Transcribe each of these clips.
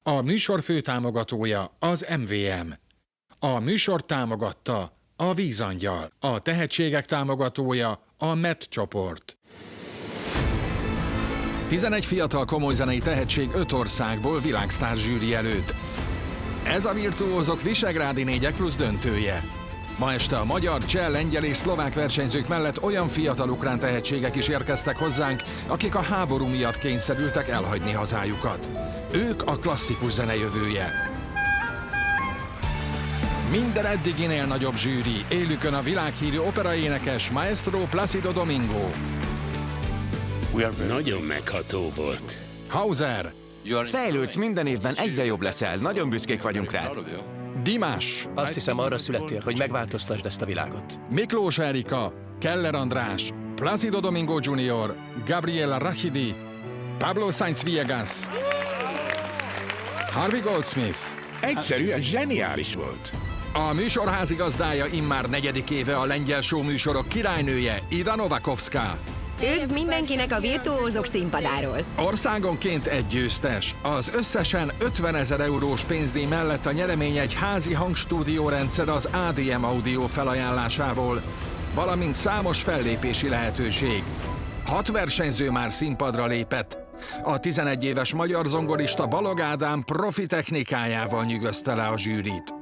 A műsor főtámogatója az MVM. A műsort támogatta a Vízangyal. A tehetségek támogatója a MET csoport. 11 fiatal komolyzenei tehetség 5 országból világsztár zsűri előtt. Ez a Virtuózok Visegrádi 4x+ döntője. Ma este a magyar, cseh, lengyel és szlovák versenyzők mellett olyan fiatal ukrán tehetségek is érkeztek hozzánk, akik a háború miatt kényszerültek elhagyni hazájukat. Ők a klasszikus zene jövője. Minden eddiginél nagyobb zsűri, élükön a világhírű operaénekes Maestro Plácido Domingo. Nagyon megható volt. Hauser. Fejlődsz, minden évben egyre jobb leszel. Nagyon büszkék vagyunk rád. Dimas. Azt hiszem, arra születtél, hogy megváltoztasd ezt a világot. Miklós Erika, Keller András, Plácido Domingo Jr., Gabriela Rachidi, Pablo Sainz Villegas, Harvey Goldsmith. Egyszerűen zseniális volt. A műsor házigazdája immár 4. éve a lengyel show műsorok királynője, Ida Novakovská. Üdv mindenkinek a Virtuózok színpadáról! Országonként egy győztes. Az összesen 50 000 eurós pénzdíj mellett a nyeremény egy házi hangstúdiórendszer az ADM Audio felajánlásából, valamint számos fellépési lehetőség. 6 versenyző már színpadra lépett. A 11 éves magyar zongorista Balog Ádám profi technikájával nyűgözte le a zsűrit.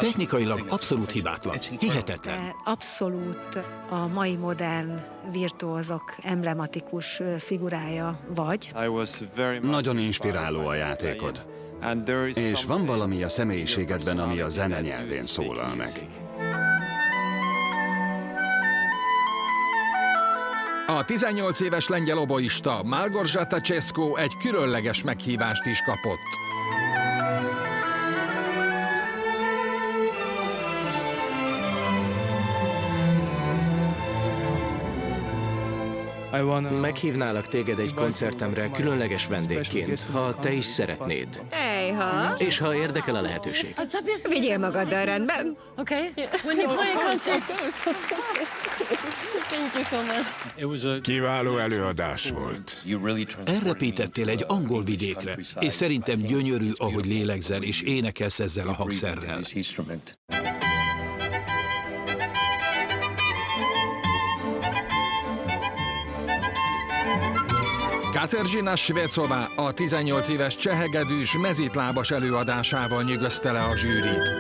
Technikailag abszolút hibátlan. Hihetetlen. Abszolút a mai modern virtuózok emblematikus figurája vagy. Nagyon inspiráló a játékod. És van valami a személyiségedben, ami a zene nyelvén szólal meg. A 18 éves lengyel oboista Małgorzata Czesko egy különleges meghívást is kapott. Meghívnálak téged egy koncertemre különleges vendégként, ha te is szeretnéd. Ejha! És ha érdekel a lehetőség. Vigyél magaddal, rendben? Kiváló előadás volt. Elrepítettél egy angol vidékre, és szerintem gyönyörű, ahogy lélegzel és énekelsz ezzel a hangszerrel. Kateřina Švecová a 18 éves csehegedűs mezitlábas előadásával nyűgözte le a zsűrit.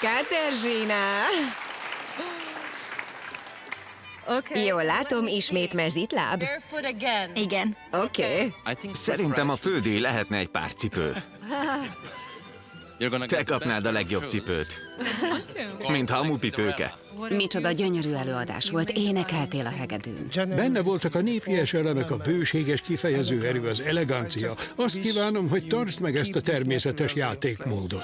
Kateřina! Jól látom, ismét mezitláb? Igen. Oké. Szerintem a fődíj lehetne egy pár cipő. Te kapnád a legjobb cipőt. Mint hamupipőke. Micsoda gyönyörű előadás volt, énekeltél a hegedűn. Benne voltak a népies elemek, a bőséges kifejező erő, az elegancia. Azt kívánom, hogy tartsd meg ezt a természetes játékmódot.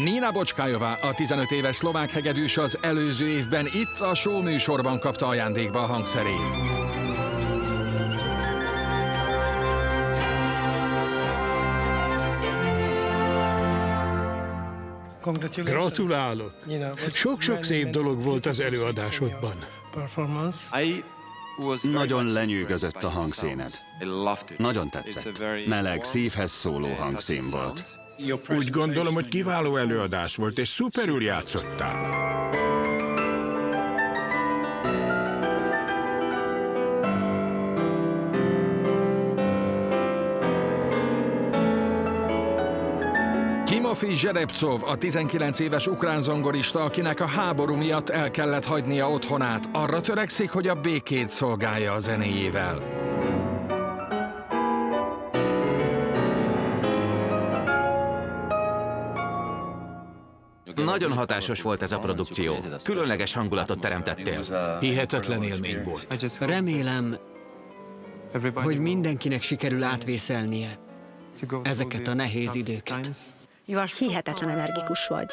Nina Bocskájová, a 15 éves szlovák hegedűs az előző évben itt a show műsorban kapta ajándékba a hangszerét. Gratulálok! Sok-sok szép dolog volt az előadásodban. Nagyon lenyűgözött a hangszíned. Nagyon tetszett. Meleg, szívhez szóló hangszín volt. Úgy gondolom, hogy kiváló előadás volt, és szuperül játszottál. Timofij Zserebcov, a 19 éves ukrán zongorista, akinek a háború miatt el kellett hagynia otthonát, arra törekszik, hogy a békét szolgálja a zenéjével. Nagyon hatásos volt ez a produkció. Különleges hangulatot teremtettél. Hihetetlen élmény volt. Remélem, hogy mindenkinek sikerül átvészelnie ezeket a nehéz időket. Hihetetlen energikus vagy.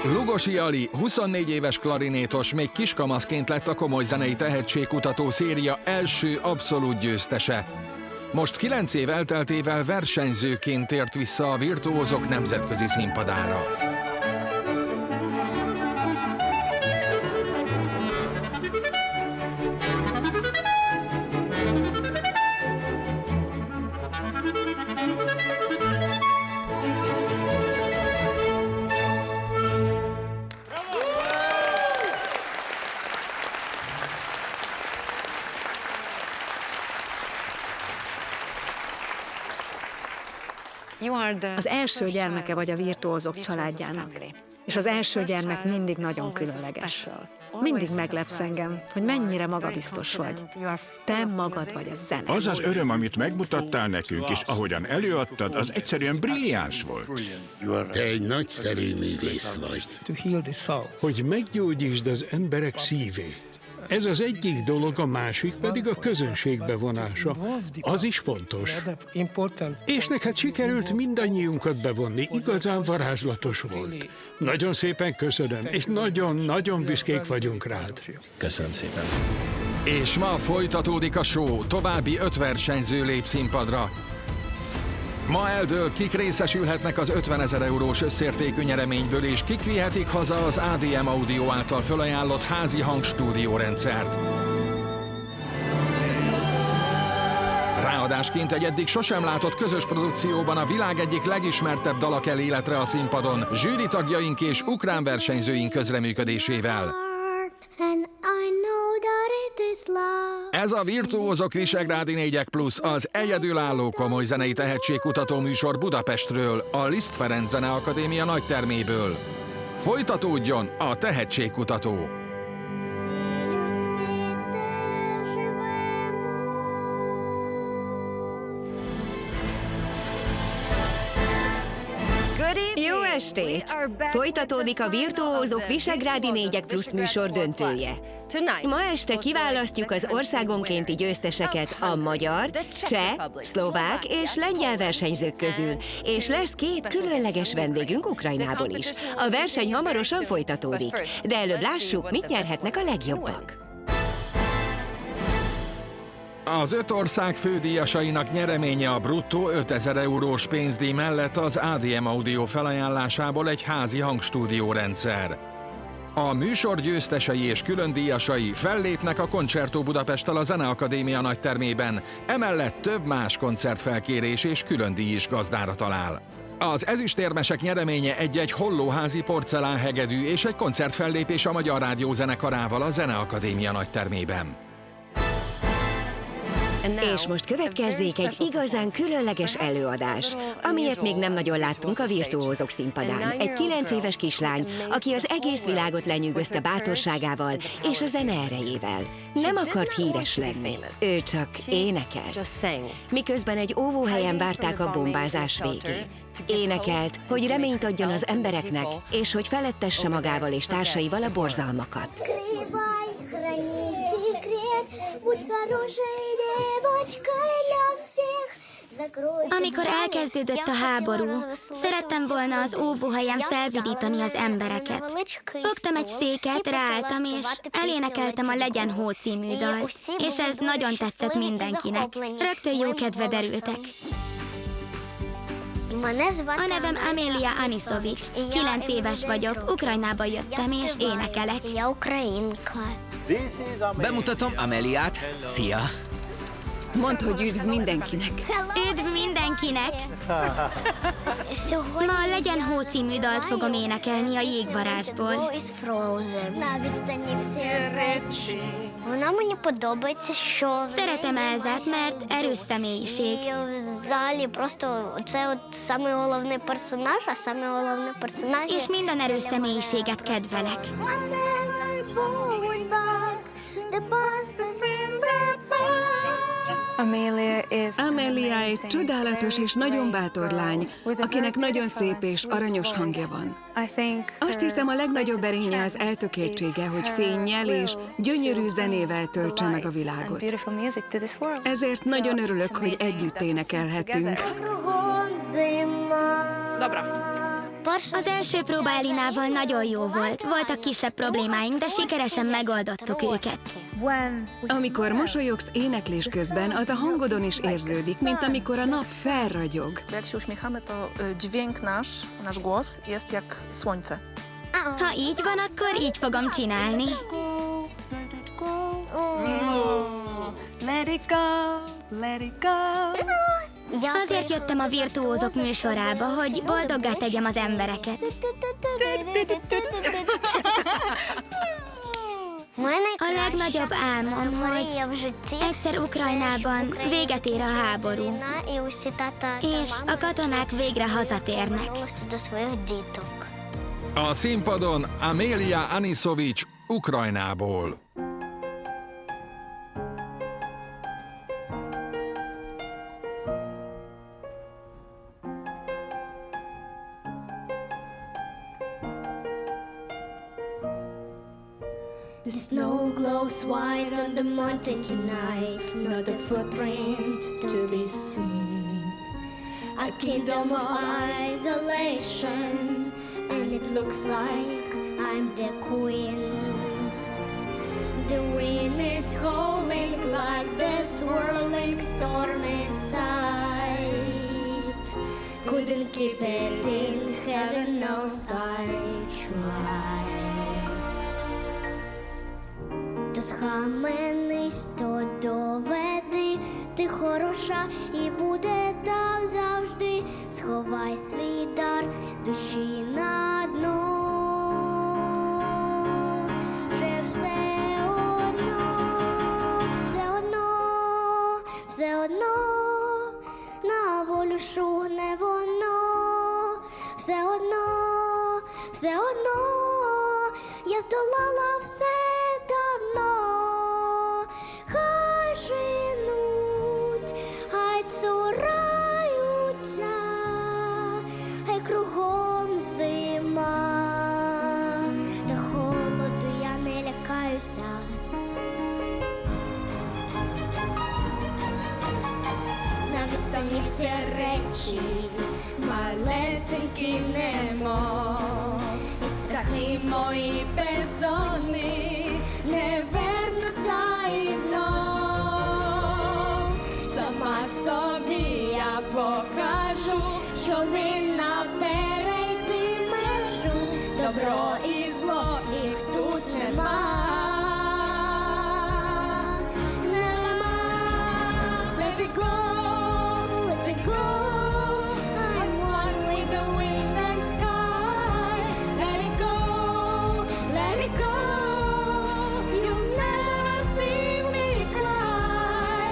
Lugosi Ali, 24 éves klarinétos, még kiskamaszként lett a Komoly Zenei Tehetségkutató széria első abszolút győztese. Most 9 év elteltével versenyzőként tért vissza a Virtuózok nemzetközi színpadára. Az első gyermeke vagy a Virtuózok családjának. És az első gyermek mindig nagyon különleges. Mindig meglepsz engem, hogy mennyire magabiztos vagy. Te magad vagy a zene. Az az öröm, amit megmutattál nekünk, és ahogyan előadtad, az egyszerűen brilliáns volt. Te egy nagyszerű művész vagy. Hogy meggyógyítsd az emberek szívét. Ez az egyik dolog, a másik pedig a közönség bevonása. Az is fontos. És neked sikerült mindannyiunkat bevonni, igazán varázslatos volt. Nagyon szépen köszönöm, és nagyon-nagyon büszkék vagyunk rád. Köszönöm szépen. És ma folytatódik a show, további 5 versenyző lép színpadra. Ma eldől, kik részesülhetnek az 50 000 eurós összértékű nyereményből, és kik vihetik haza az ADM Audio által felajánlott házi hangstúdiórendszert. Ráadásként egy eddig sosem látott közös produkcióban a világ egyik legismertebb dala kell életre a színpadon, zsűri tagjaink és ukrán versenyzőink közreműködésével. Ez a Virtuózok Visegrádi 4+, az egyedülálló komoly zenei tehetségkutató műsor Budapestről, a Liszt Ferenc Zeneakadémia nagyterméből. Folytatódjon a tehetségkutató! Jó estét! Folytatódik a Virtuózok Visegrádi 4+ műsor döntője. Ma este kiválasztjuk az országonkénti győzteseket a magyar, cseh, szlovák és lengyel versenyzők közül, és lesz 2 különleges vendégünk Ukrajnából is. A verseny hamarosan folytatódik, de előbb lássuk, mit nyerhetnek a legjobbak. Az 5 ország fődíjasainak nyereménye a bruttó 5000 eurós pénzdíj mellett az ADM Audio felajánlásából egy házi hangstúdiórendszer. A műsor győztesei és különdíjasai fellépnek a Concerto Budapesttel a Zeneakadémia nagytermében, emellett több más koncertfelkérés és különdíj is gazdára talál. Az ezüstérmesek nyereménye egy-egy hollóházi porcelánhegedű és egy koncertfellépés a Magyar Rádió zenekarával a Zeneakadémia nagytermében. És most következzék egy igazán különleges előadás, amilyet még nem nagyon láttunk a Virtuózok színpadán. Egy 9 éves kislány, aki az egész világot lenyűgözte bátorságával és a zene erejével. Nem akart híres lenni, ő csak énekel. Miközben egy óvóhelyen várták a bombázás végét. Énekelt, hogy reményt adjon az embereknek, és hogy felettesse magával és társaival a borzalmakat. Amikor elkezdődött a háború, szerettem volna az óvóhelyen felvidítani az embereket. Fogtam egy széket, ráálltam, és elénekeltem a Legyen hó című dalt, és ez nagyon tetszett mindenkinek. Rögtön jó kedve derültek. A nevem Amelia Anisovics, 9 éves vagyok, Ukrajnába jöttem, és énekelek. Bemutatom Ameliát. Szia! Mondd, hogy üdv mindenkinek. Üdv mindenkinek! Ma a Legyen hó című dalt fogom énekelni a Jégvarázsból. Szeretem Elzát, mert erős személyiség. És minden erős személyiséget kedvelek. Amelia egy csodálatos és nagyon bátor lány, akinek nagyon szép és aranyos hangja van. Azt hiszem, a legnagyobb erénye az eltökéltsége, hogy fénnyel és gyönyörű zenével töltse meg a világot. Ezért nagyon örülök, hogy együtt énekelhetünk. Az első próba Elinával nagyon jó volt. Voltak kisebb problémáink, de sikeresen megoldottuk őket. Amikor mosolyogsz éneklés közben, az a hangodon is érződik, mint amikor a nap felragyog. Ha így van, akkor így fogom csinálni. Let it go, let it go. Azért jöttem a Virtuózok műsorába, hogy boldoggá tegyem az embereket. A legnagyobb álmom, hogy egyszer Ukrajnában véget ér a háború, és a katonák végre hazatérnek. A színpadon Amelia Anisovics Ukrajnából. The snow glows white on the mountain tonight, not a footprint to be seen. A kingdom of isolation, and it looks like I'm the queen. The wind is howling like the swirling storm inside. Couldn't keep it in, heaven knows I tried. То схаменись, то доведи, ти хороша і буде так завжди. Сховай свій дар душі на дно. Вже все одно, на волю шугне воно. Все одно, я здолала все. Хай женуть, хай цураються, хай кругом зима, та холоду я не лякаюся. На відстані всі речі, малесенькі немов, і страхи мої безодні не вернуться і знов. Сама собі я покажу, що вільна перейти межу. Добро і зло, їх тут нема. Let it go, let it go. I'm one with the wind and sky. Let it go, let it go. You'll never see me cry.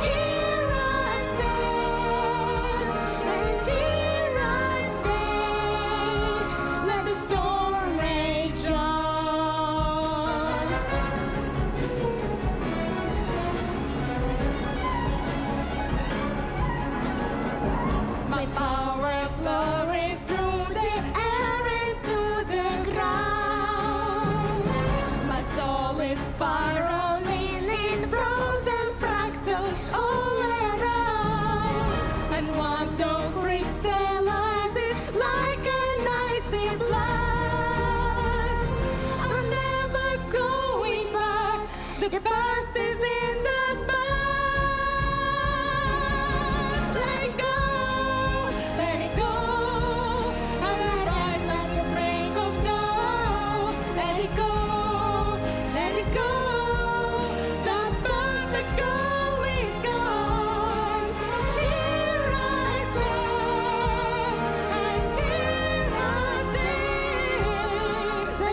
Here I stand, and here I stand. Let the storm rage on. My power flows through the air into the ground.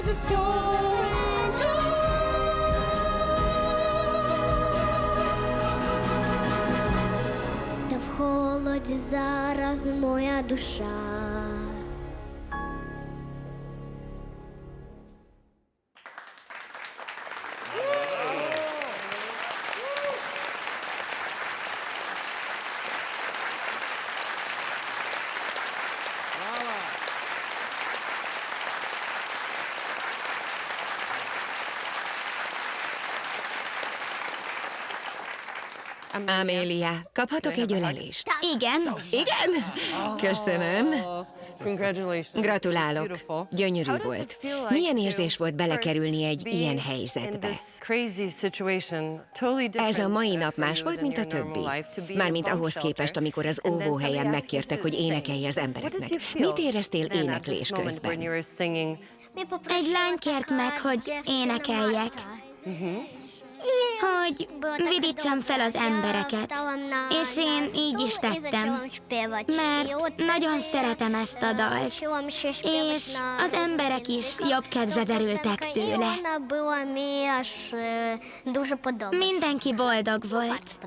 the storm. Та в холоді зараз моя душа. Amélia, kaphatok egy ölelést? Igen. Igen? Köszönöm. Gratulálok. Gyönyörű volt. Milyen érzés volt belekerülni egy ilyen helyzetbe? Ez a mai nap más volt, mint a többi. Mármint ahhoz képest, amikor az óvóhelyen megkértek, hogy énekelj az embereknek. Mit éreztél éneklés közben? Egy lány kért meg, hogy énekeljek. Hogy vidítsam fel az embereket. És én így is tettem, mert nagyon szeretem ezt a dalt. És az emberek is jobb kedvre derültek tőle. Mindenki boldog volt.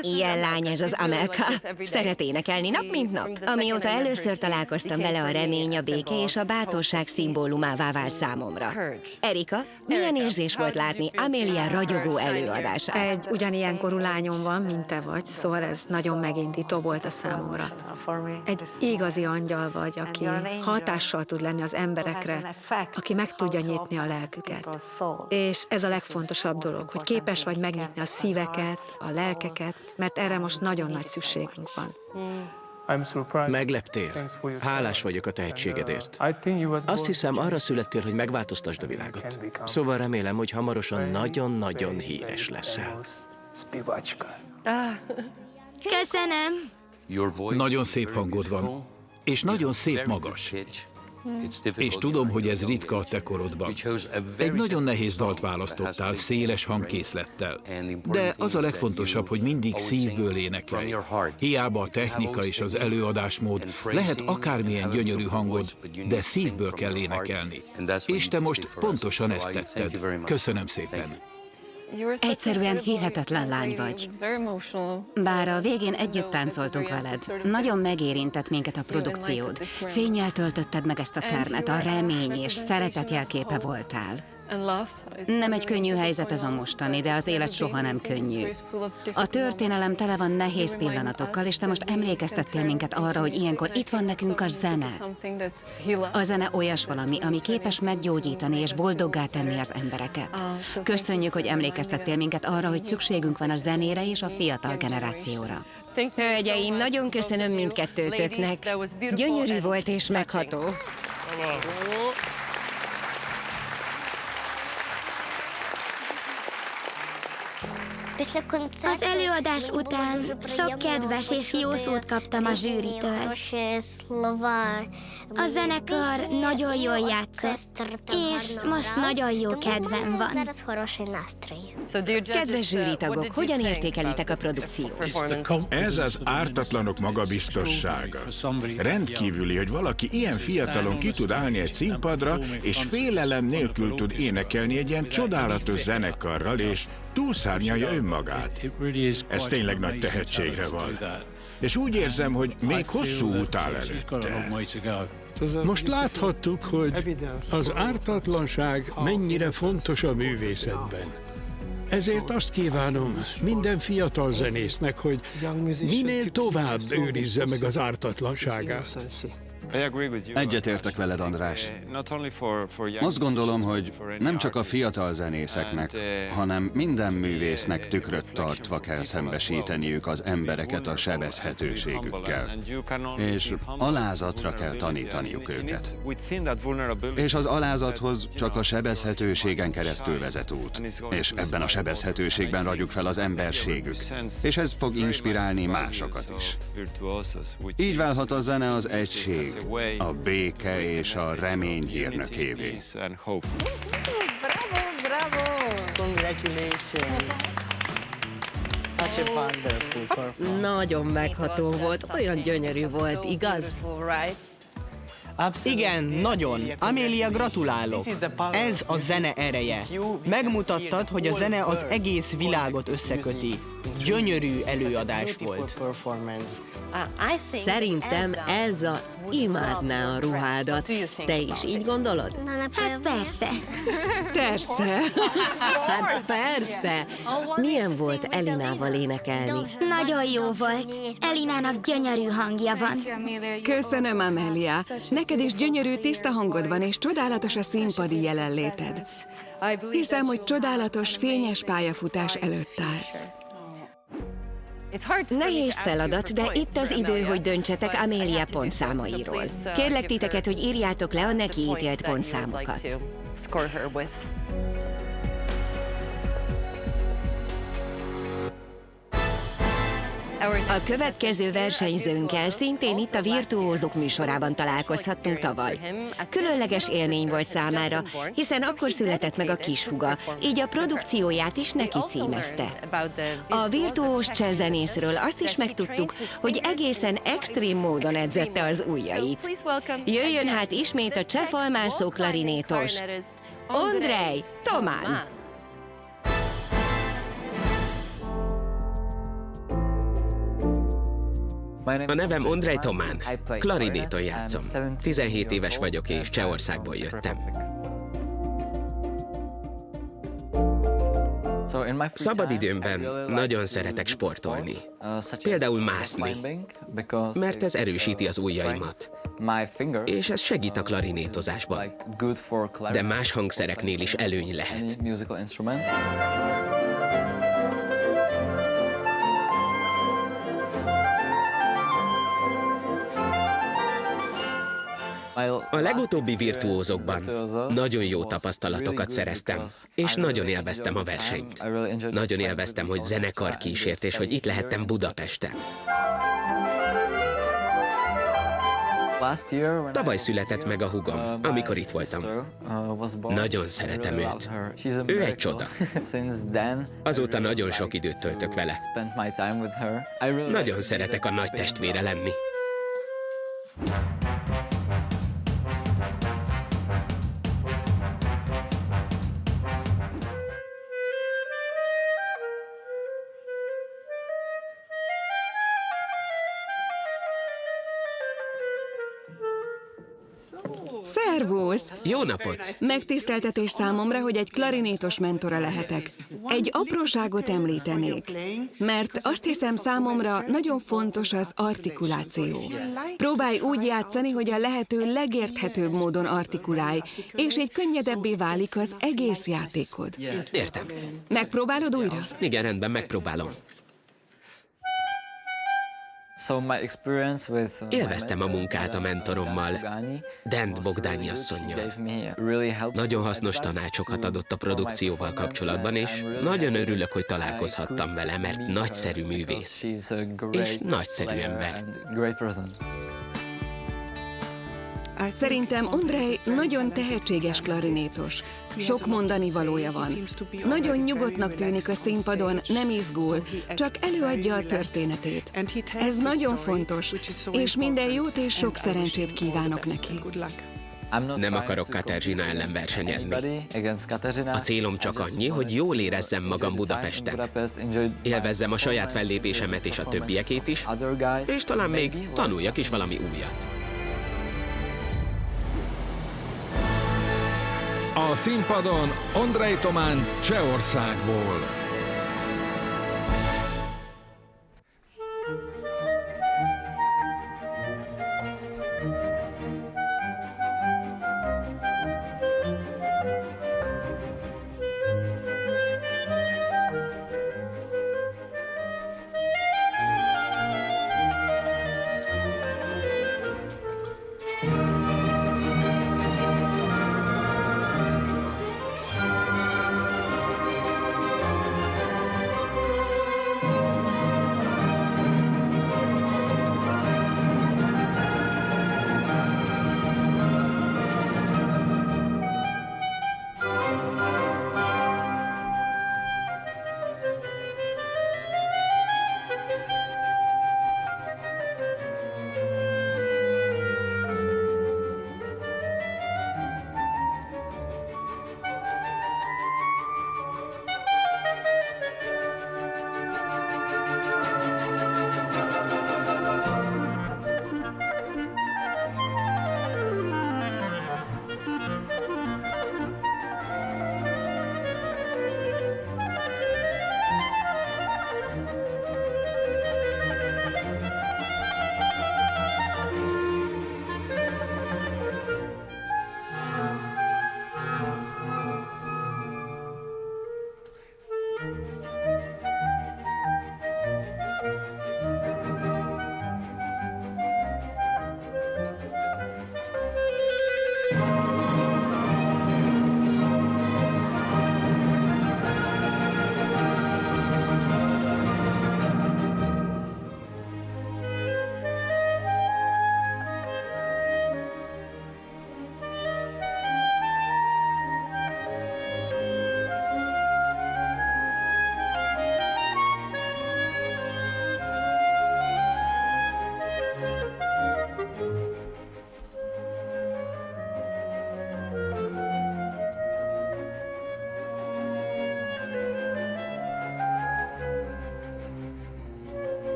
Ilyen lány ez az Amelka. Szeret énekelni nap mint nap. Amióta először találkoztam vele, a remény, a béke és a bátorság szimbólumává vált számomra. Erika, milyen érzés volt látni Amélia ragyogó előadását? Egy ugyanilyen korú lányom van, mint te vagy, szóval ez nagyon megindító volt a számomra. Egy igazi angyal vagy, aki hatással tud lenni az emberekre, aki meg tudja nyitni a lelküket. És ez a legfontosabb dolog, hogy képes vagy megnyitni a szíveket, a lelkeket, mert erre most nagyon nagy szükségünk van. Megleptél. Hálás vagyok a tehetségedért. Azt hiszem, arra születtél, hogy megváltoztasd a világot. Szóval remélem, hogy hamarosan nagyon-nagyon híres leszel. Köszönöm. Nagyon szép hangod van, és nagyon szép magas. És tudom, hogy ez ritka a te korodban. Egy nagyon nehéz dalt választottál, széles hangkészlettel. De az a legfontosabb, hogy mindig szívből énekelj. Hiába a technika és az előadásmód, lehet akármilyen gyönyörű hangod, de szívből kell énekelni. És te most pontosan ezt tetted. Köszönöm szépen. Egyszerűen hihetetlen lány vagy. Bár a végén együtt táncoltunk veled, nagyon megérintett minket a produkciód. Fénnyel töltötted meg ezt a termet, a remény és szeretet jelképe voltál. Nem egy könnyű helyzet ez a mostani, de az élet soha nem könnyű. A történelem tele van nehéz pillanatokkal, és te most emlékeztettél minket arra, hogy ilyenkor itt van nekünk a zene. A zene olyas valami, ami képes meggyógyítani és boldoggá tenni az embereket. Köszönjük, hogy emlékeztettél minket arra, hogy szükségünk van a zenére és a fiatal generációra. Hölgyeim, nagyon köszönöm mindkettőtöknek. Gyönyörű volt és megható. Az előadás után sok kedves és jó szót kaptam a zsűritől. A zenekar nagyon jól játszott, és most nagyon jó kedvem van. Kedves zsűritagok, hogyan értékelitek a produkciót? Ez az ártatlanok magabiztossága. Rendkívüli, hogy valaki ilyen fiatalon ki tud állni egy színpadra, és félelem nélkül tud énekelni egy ilyen csodálatos zenekarral, és túlszárnyalja önmagát. Ez tényleg nagy tehetségre van. És úgy érzem, hogy még hosszú út áll előtte. Most láthattuk, hogy az ártatlanság mennyire fontos a művészetben. Ezért azt kívánom minden fiatal zenésznek, hogy minél tovább őrizze meg az ártatlanságát. Egyetértek veled, András. Azt gondolom, hogy nem csak a fiatal zenészeknek, hanem minden művésznek tükröt tartva kell szembesíteniük az embereket a sebezhetőségükkel, és alázatra kell tanítaniuk őket. És az alázathoz csak a sebezhetőségen keresztül vezet út, és ebben a sebezhetőségben ragyog fel az emberségük, és ez fog inspirálni másokat is. Így válhat a zene az egység, a béke és a remény hírnökévé. Bravo, bravo! Congratulations! Such a wonderful performance. Nagyon megható volt, olyan gyönyörű volt, igaz? Igen, nagyon. Amélia, gratulálok. Ez a zene ereje. Megmutattad, hogy a zene az egész világot összeköti. Gyönyörű előadás volt. Szerintem Elsa imádná a ruhádat. Te is így gondolod? Hát persze. Persze. Hát persze. Milyen volt Elinával énekelni? Nagyon jó volt. Elinának gyönyörű hangja van. Köszönöm, Amelia. Neked is gyönyörű, tiszta hangod van, és csodálatos a színpadi jelenléted. Hiszem, hogy csodálatos, fényes pályafutás előtt állsz. Nehéz feladat, de itt az idő, hogy döntsetek Amélia pontszámairól. Kérlek titeket, hogy írjátok le a neki ítélt pontszámokat. A következő versenyzőnkkel szintén itt a Virtuózok műsorában találkozhattunk tavaly. Különleges élmény volt számára, hiszen akkor született meg a kishuga, így a produkcióját is neki címezte. A virtuóz csehzenészről azt is megtudtuk, hogy egészen extrém módon edzette az ujjait. Jöjjön hát ismét a cseh falmászó klarinétos, Ondrej Tomán! A nevem Ondrej Tomán, klarinéton játszom. 17 éves vagyok és Csehországból jöttem. Szabadidőmben nagyon szeretek sportolni. Például mászni, mert ez erősíti az ujjaimat. És ez segít a klarinétozásban. De más hangszereknél is előny lehet. A legutóbbi virtuózokban nagyon jó tapasztalatokat szereztem, és nagyon élveztem a versenyt. Nagyon élveztem, hogy zenekar kísért, és hogy itt lehettem Budapesten. Tavaly született meg a hugom, amikor itt voltam. Nagyon szeretem őt. Ő egy csoda. Azóta nagyon sok időt töltök vele. Nagyon szeretek a nagy testvére lenni. Szervusz! Jó napot! Megtiszteltetés számomra, hogy egy klarinétos mentora lehetek. Egy apróságot említenék, mert azt hiszem számomra nagyon fontos az artikuláció. Próbálj úgy játszani, hogy a lehető legérthetőbb módon artikulálj, és így könnyedebbé válik az egész játékod. Értem. Megpróbálod újra? Igen, rendben, megpróbálom. Élveztem a munkát a mentorommal, Dent Bogdányi asszonnyal. Nagyon hasznos tanácsokat adott a produkcióval kapcsolatban, és nagyon örülök, hogy találkozhattam vele, mert nagyszerű művész és nagyszerű ember. Szerintem Ondrej nagyon tehetséges klarinétos. Sok mondani valója van. Nagyon nyugodtnak tűnik a színpadon, nem izgul, csak előadja a történetét. Ez nagyon fontos, és minden jót és sok szerencsét kívánok neki. Nem akarok Katerzsina ellen versenyezni. A célom csak annyi, hogy jól érezzem magam Budapesten. Élvezzem a saját fellépésemet és a többiekét is, és talán még tanuljak is valami újat. A színpadon Ondrej Tomán Csehországból.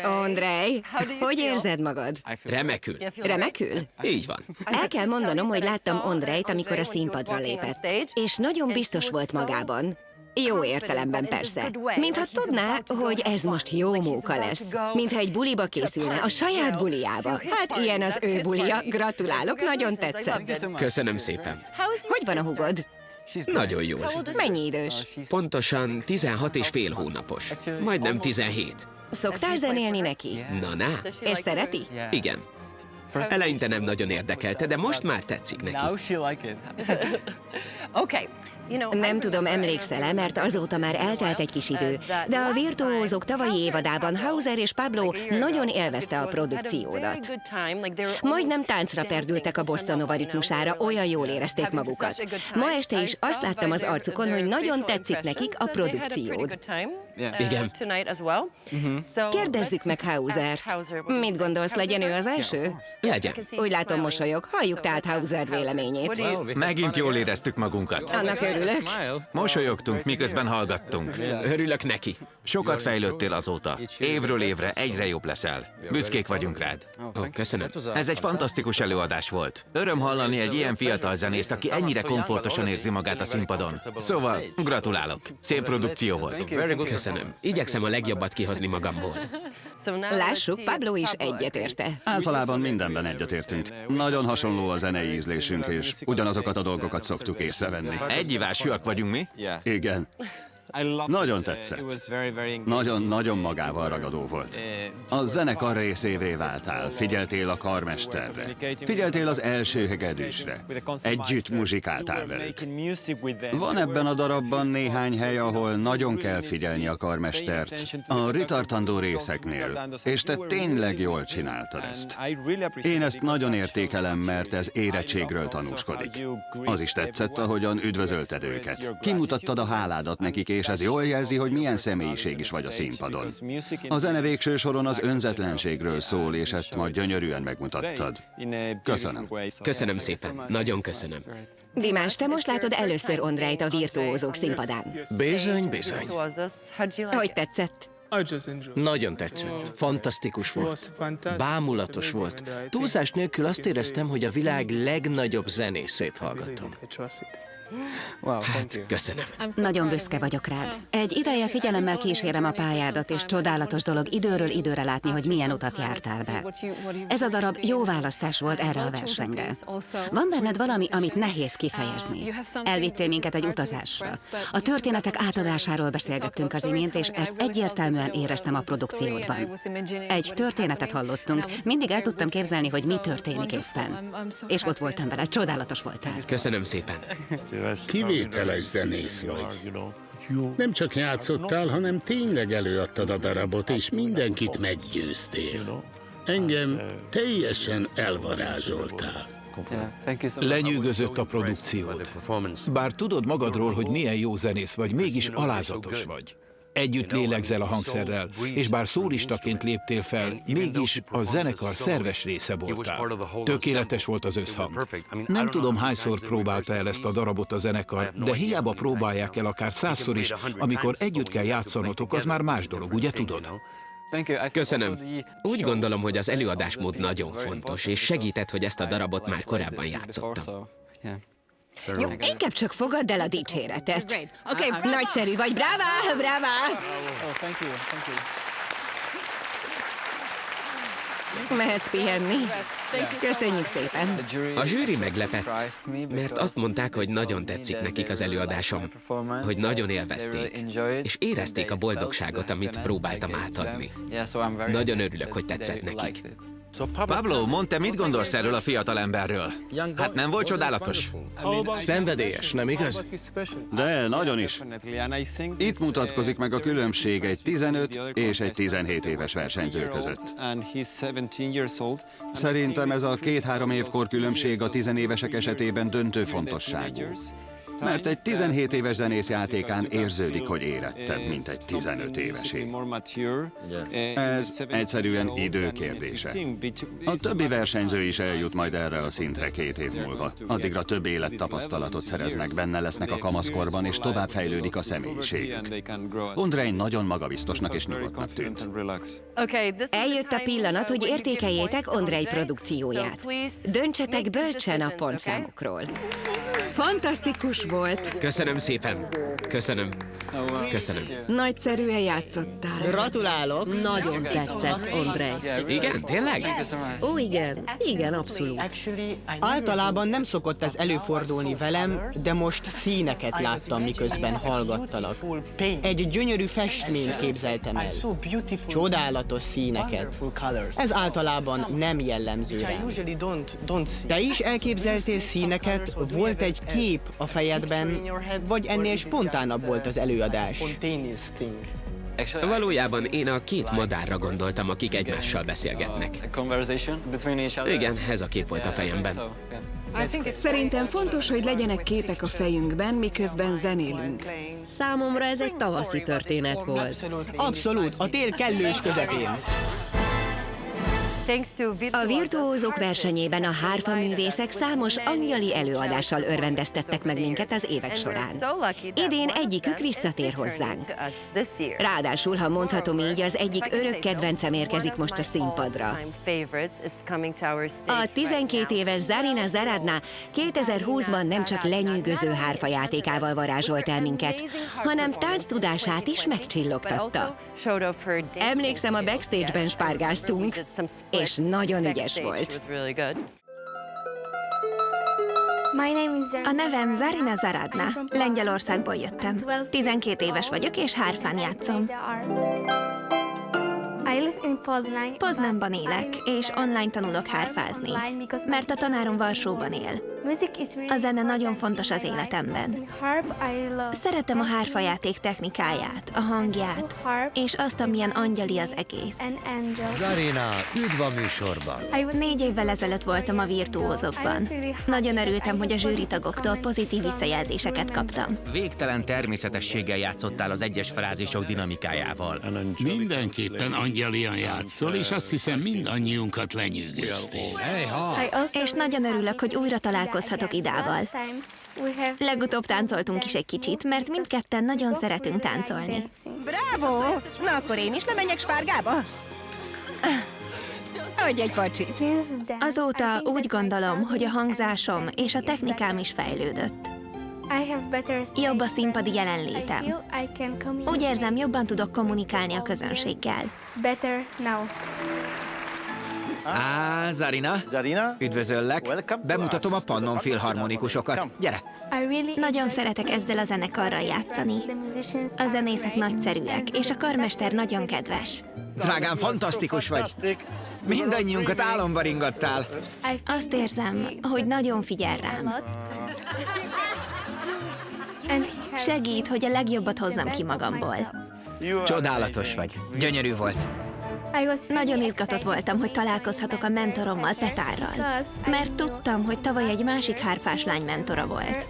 Andrej, hogy érzed magad? Remekül. Remekül? Így van. El kell mondanom, hogy láttam Andrejt, amikor a színpadra lépett, és nagyon biztos volt magában. Jó értelemben persze. Mintha tudná, hogy ez most jó móka lesz. Mintha egy buliba készülne, a saját buliába. Hát ilyen az ő bulia. Gratulálok, nagyon tetszett. Köszönöm szépen. Hogy van a hugod? Nagyon jól. Mennyi idős? Pontosan 16 és fél hónapos. Majdnem 17. Szoktál zenélni neki? Na. És szereti? Igen. Eleinte nem nagyon érdekelte, de most már tetszik neki. Nem tudom, emlékszel-e, mert azóta már eltelt egy kis idő, de a Virtuózok tavalyi évadában Hauser és Pablo nagyon élvezte a produkciódat. Majdnem táncra perdültek a bossa nova ritmusára, olyan jól érezték magukat. Ma este is azt láttam az arcukon, hogy nagyon tetszik nekik a produkciód. Igen. Kérdezzük meg Hausert. Mit gondolsz, legyen ő az első? Legyen. Úgy látom, mosolyog. Halljuk tehát Hauser véleményét. Megint jól éreztük magunkat. Annak örülök. Mosolyogtunk, miközben hallgattunk. Örülök neki. Sokat fejlődtél azóta. Évről évre egyre jobb leszel. Büszkék vagyunk rád. Köszönöm. Ez egy fantasztikus előadás volt. Öröm hallani egy ilyen fiatal zenészt, aki ennyire komfortosan érzi magát a színpadon. Szóval gratulálok. Szép produkció volt. Köszönöm. Igyekszem a legjobbat kihozni magamból. Lássuk, Pablo is egyetérte. Általában mindenben egyetértünk. Nagyon hasonló a zenei ízlésünk, és ugyanazokat a dolgokat szoktuk észrevenni. Egyivásúak vagyunk mi? Igen. Nagyon tetszett. Nagyon magával ragadó volt. A zenekar részévé váltál, figyeltél a karmesterre, figyeltél az első hegedűsre, együtt muzsikáltál velük. Van ebben a darabban néhány hely, ahol nagyon kell figyelni a karmestert, a ritartandó részeknél, és te tényleg jól csináltad ezt. Én ezt nagyon értékelem, mert ez érettségről tanúskodik. Az is tetszett, ahogyan üdvözölted őket. Kimutattad a háládat nekik, és ez jól jelzi, hogy milyen személyiség is vagy a színpadon. A zene végső soron az önzetlenségről szól, és ezt ma gyönyörűen megmutattad. Köszönöm. Köszönöm szépen. Nagyon köszönöm. Dimás, te most látod először Andrejt a Virtuózok színpadán. Bizony. Hogy tetszett? Nagyon tetszett. Fantasztikus volt. Bámulatos volt. Túlzás nélkül azt éreztem, hogy a világ legnagyobb zenészét hallgatom. Hát, köszönöm. Nagyon büszke vagyok rád. Egy ideje figyelemmel kísérem a pályádat, és csodálatos dolog időről időre látni, hogy milyen utat jártál be. Ez a darab jó választás volt erre a versenyre. Van benned valami, amit nehéz kifejezni. Elvittél minket egy utazásra. A történetek átadásáról beszélgettünk az imént, és ezt egyértelműen éreztem a produkciódban. Egy történetet hallottunk, mindig el tudtam képzelni, hogy mi történik éppen. És ott voltam vele, csodálatos voltál. Köszönöm szépen. Kivételes zenész vagy. Nem csak játszottál, hanem tényleg előadtad a darabot, és mindenkit meggyőztél. Engem teljesen elvarázsoltál. Lenyűgözött a produkciód. Bár tudod magadról, hogy milyen jó zenész vagy, mégis alázatos vagy. Együtt lélegzel a hangszerrel, és bár szólistaként léptél fel, mégis a zenekar szerves része voltál. Tökéletes volt az összhang. Nem tudom, hányszor próbálta el ezt a darabot a zenekar, de hiába próbálják el akár 100-szor is, amikor együtt kell játszanotok, az már más dolog, ugye tudod? Köszönöm. Úgy gondolom, hogy az előadásmód nagyon fontos, és segített, hogy ezt a darabot már korábban játszottam. Jó, inkább csak fogadd el a dicséretet. Oké, nagyszerű vagy, brává! Mehetsz pihenni. Köszönjük szépen. A zsűri meglepett, mert azt mondták, hogy nagyon tetszik nekik az előadásom, hogy nagyon élvezték, és érezték a boldogságot, amit próbáltam átadni. Nagyon örülök, hogy tetszett nekik. Pablo, mondd, te mit gondolsz erről a fiatal emberről? Hát nem volt csodálatos? Szenvedélyes, nem igaz? De nagyon is. Itt mutatkozik meg a különbség egy 15 és egy 17 éves versenyző között. Szerintem ez a 2-3 évkor különbség a 10 évesek esetében döntő fontosságú. Mert egy 17 éves zenész játékán érződik, hogy érettebb, mint egy 15 évesé. Ez egyszerűen idő kérdése. A többi versenyző is eljut majd erre a szintre 2 év múlva. Addigra több élettapasztalatot szereznek, benne lesznek a kamaszkorban, és tovább fejlődik a személyiségük. Ondrej nagyon magabiztosnak és nyugodtnak tűnt. Eljött a pillanat, hogy értékeljétek Ondrej produkcióját. Döntsetek bölcsen a pontszámokról. Fantasztikus volt. Köszönöm szépen. Köszönöm. Köszönöm. Nagyszerűen játszottál. Gratulálok. Nagyon tetszett, Ondrej. Igen, tényleg? Ó, igen. Igen, abszolút. Általában nem szokott ez előfordulni velem, de most színeket láttam, miközben hallgattalak. Egy gyönyörű festményt képzeltem el. Csodálatos színeket. Ez általában nem jellemző rám. Te is elképzeltél színeket? Volt egy kép a fejedben, vagy ennél spontánabb volt az előadás? Valójában én a 2 madárra gondoltam, akik egymással beszélgetnek. Igen, ez a kép volt a fejemben. Szerintem fontos, hogy legyenek képek a fejünkben, miközben zenélünk. Számomra ez egy tavaszi történet volt. Abszolút, a tél kellős közepén. A virtuózok versenyében a hárfaművészek számos angyali előadással örvendeztettek meg minket az évek során. Idén egyikük visszatér hozzánk. Ráadásul, ha mondhatom így, az egyik örök kedvencem érkezik most a színpadra. A 12 éves Zarina Zaradna 2020-ban nem csak lenyűgöző hárfajátékával varázsolt el minket, hanem tánctudását is megcsillogtatta. Emlékszem, a backstage-ben spárgáztunk, és nagyon ügyes volt. A nevem Zarina Zaradna. Lengyelországból jöttem. 12 éves vagyok, és hárfán játszom. Poznanban élek, és online tanulok hárfázni, mert a tanárom Varsóban él. A zene nagyon fontos az életemben. Szeretem a hárfajáték technikáját, a hangját, és azt, amilyen angyali az egész. Zarina, üdv a műsorban! 4 évvel ezelőtt voltam a virtuózokban. Nagyon örültem, hogy a zsűritagoktól pozitív visszajelzéseket kaptam. Végtelen természetességgel játszottál az egyes frázisok dinamikájával. Mindenképpen angyalian játszol, és azt hiszem mindannyiunkat lenyűgöztél. És nagyon örülök, hogy újra találkozhatok Idával. Legutóbb táncoltunk is egy kicsit, mert mindketten nagyon szeretünk táncolni. Bravo! Na akkor én is lemenjek spárgába? Adj egy pacsit! Azóta úgy gondolom, hogy a hangzásom és a technikám is fejlődött. Jobb a színpadi jelenlétem. Úgy érzem, jobban tudok kommunikálni a közönséggel. Zarina, üdvözöllek. Bemutatom a Pannon filharmonikusokat. Gyere! Nagyon szeretek ezzel a zenekarral játszani. A zenészek nagyszerűek, és a karmester nagyon kedves. Drágám, fantasztikus vagy! Mindannyiunkat álomba ringattál. Azt érzem, hogy nagyon figyel rám. Segít, hogy a legjobbat hozzam ki magamból. Csodálatos vagy. Gyönyörű volt. Nagyon izgatott voltam, hogy találkozhatok a mentorommal, Petárral, mert tudtam, hogy tavaly egy másik hárfás lány mentora volt.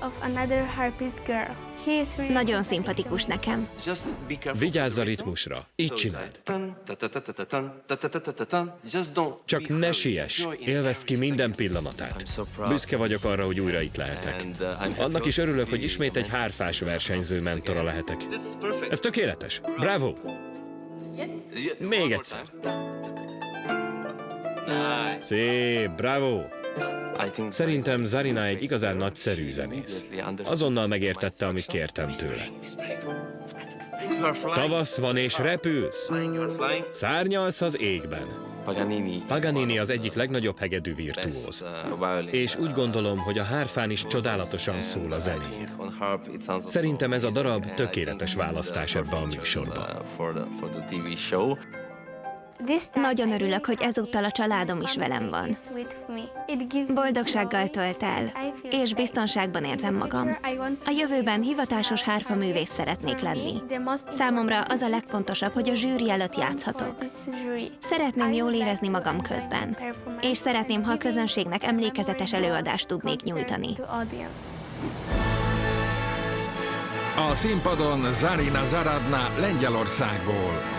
Nagyon szimpatikus nekem. Vigyázz a ritmusra, így csináld. Csak ne siess, élvezd ki minden pillanatát. Büszke vagyok arra, hogy újra itt lehetek. Annak is örülök, hogy ismét egy hárfás versenyző mentora lehetek. Ez tökéletes. Bravo! Még egyszer. Szép, bravo! Szerintem Zarina egy igazán nagyszerű zenész. Azonnal megértette, amit kértem tőle. Tavasz van és repülsz. Szárnyalsz az égben. Paganini az egyik legnagyobb hegedű virtuóz. És úgy gondolom, hogy a hárfán is csodálatosan szól a zenéje. Szerintem ez a darab tökéletes választás ebbe a műsorba. Nagyon örülök, hogy ezúttal a családom is velem van. Boldogsággal tölt el, és biztonságban érzem magam. A jövőben hivatásos hárfaművész szeretnék lenni. Számomra az a legfontosabb, hogy a zsűri előtt játszhatok. Szeretném jól érezni magam közben, és szeretném, ha a közönségnek emlékezetes előadást tudnék nyújtani. A színpadon Zarina Zaradna Lengyelországból.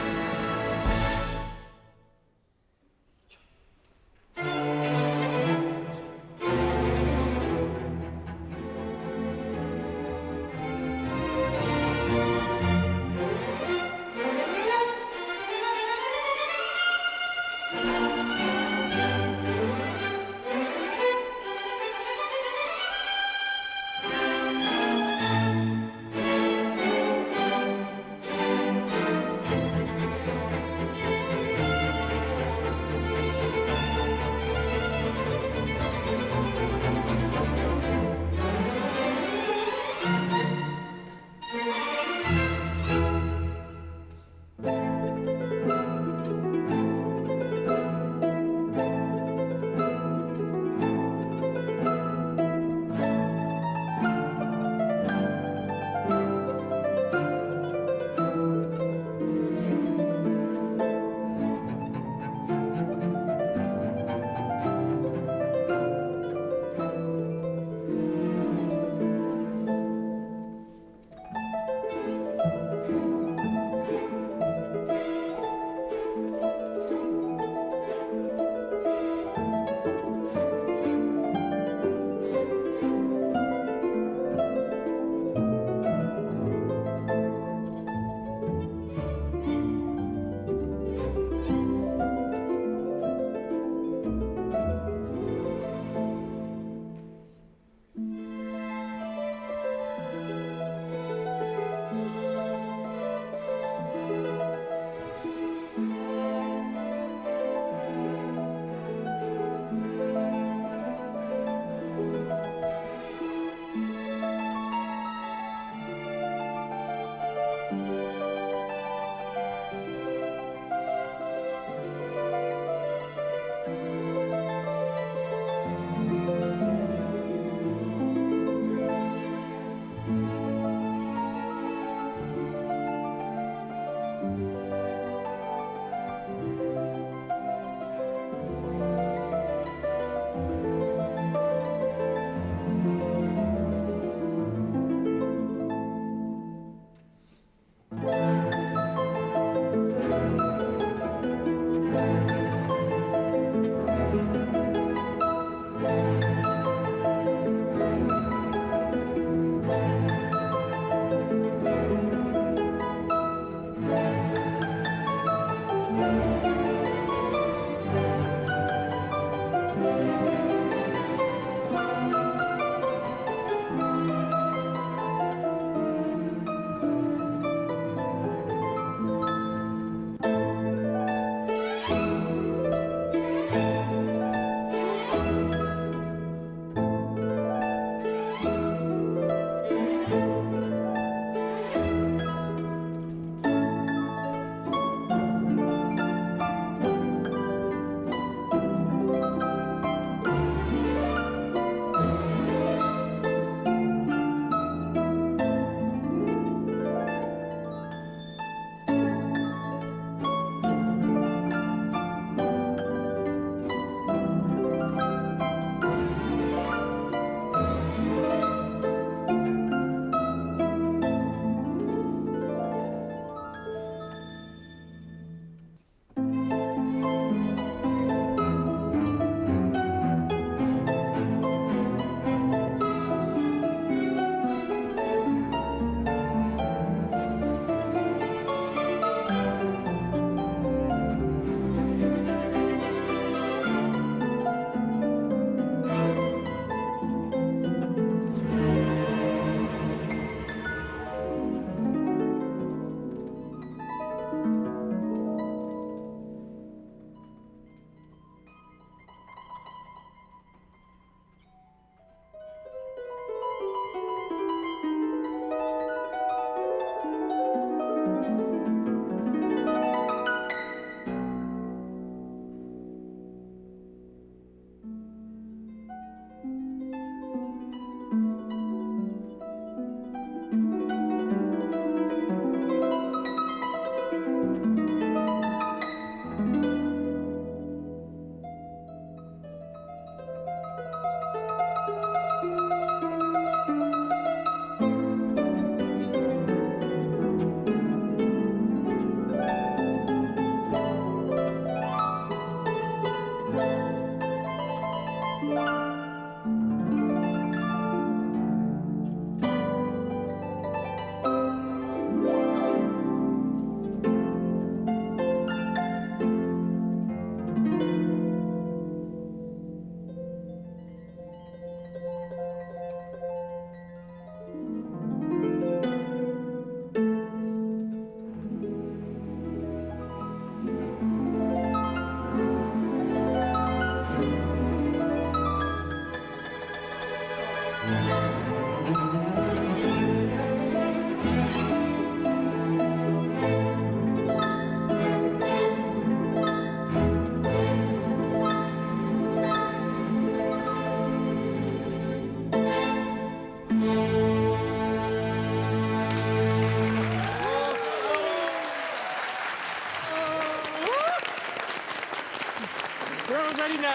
Bravo, Zarina!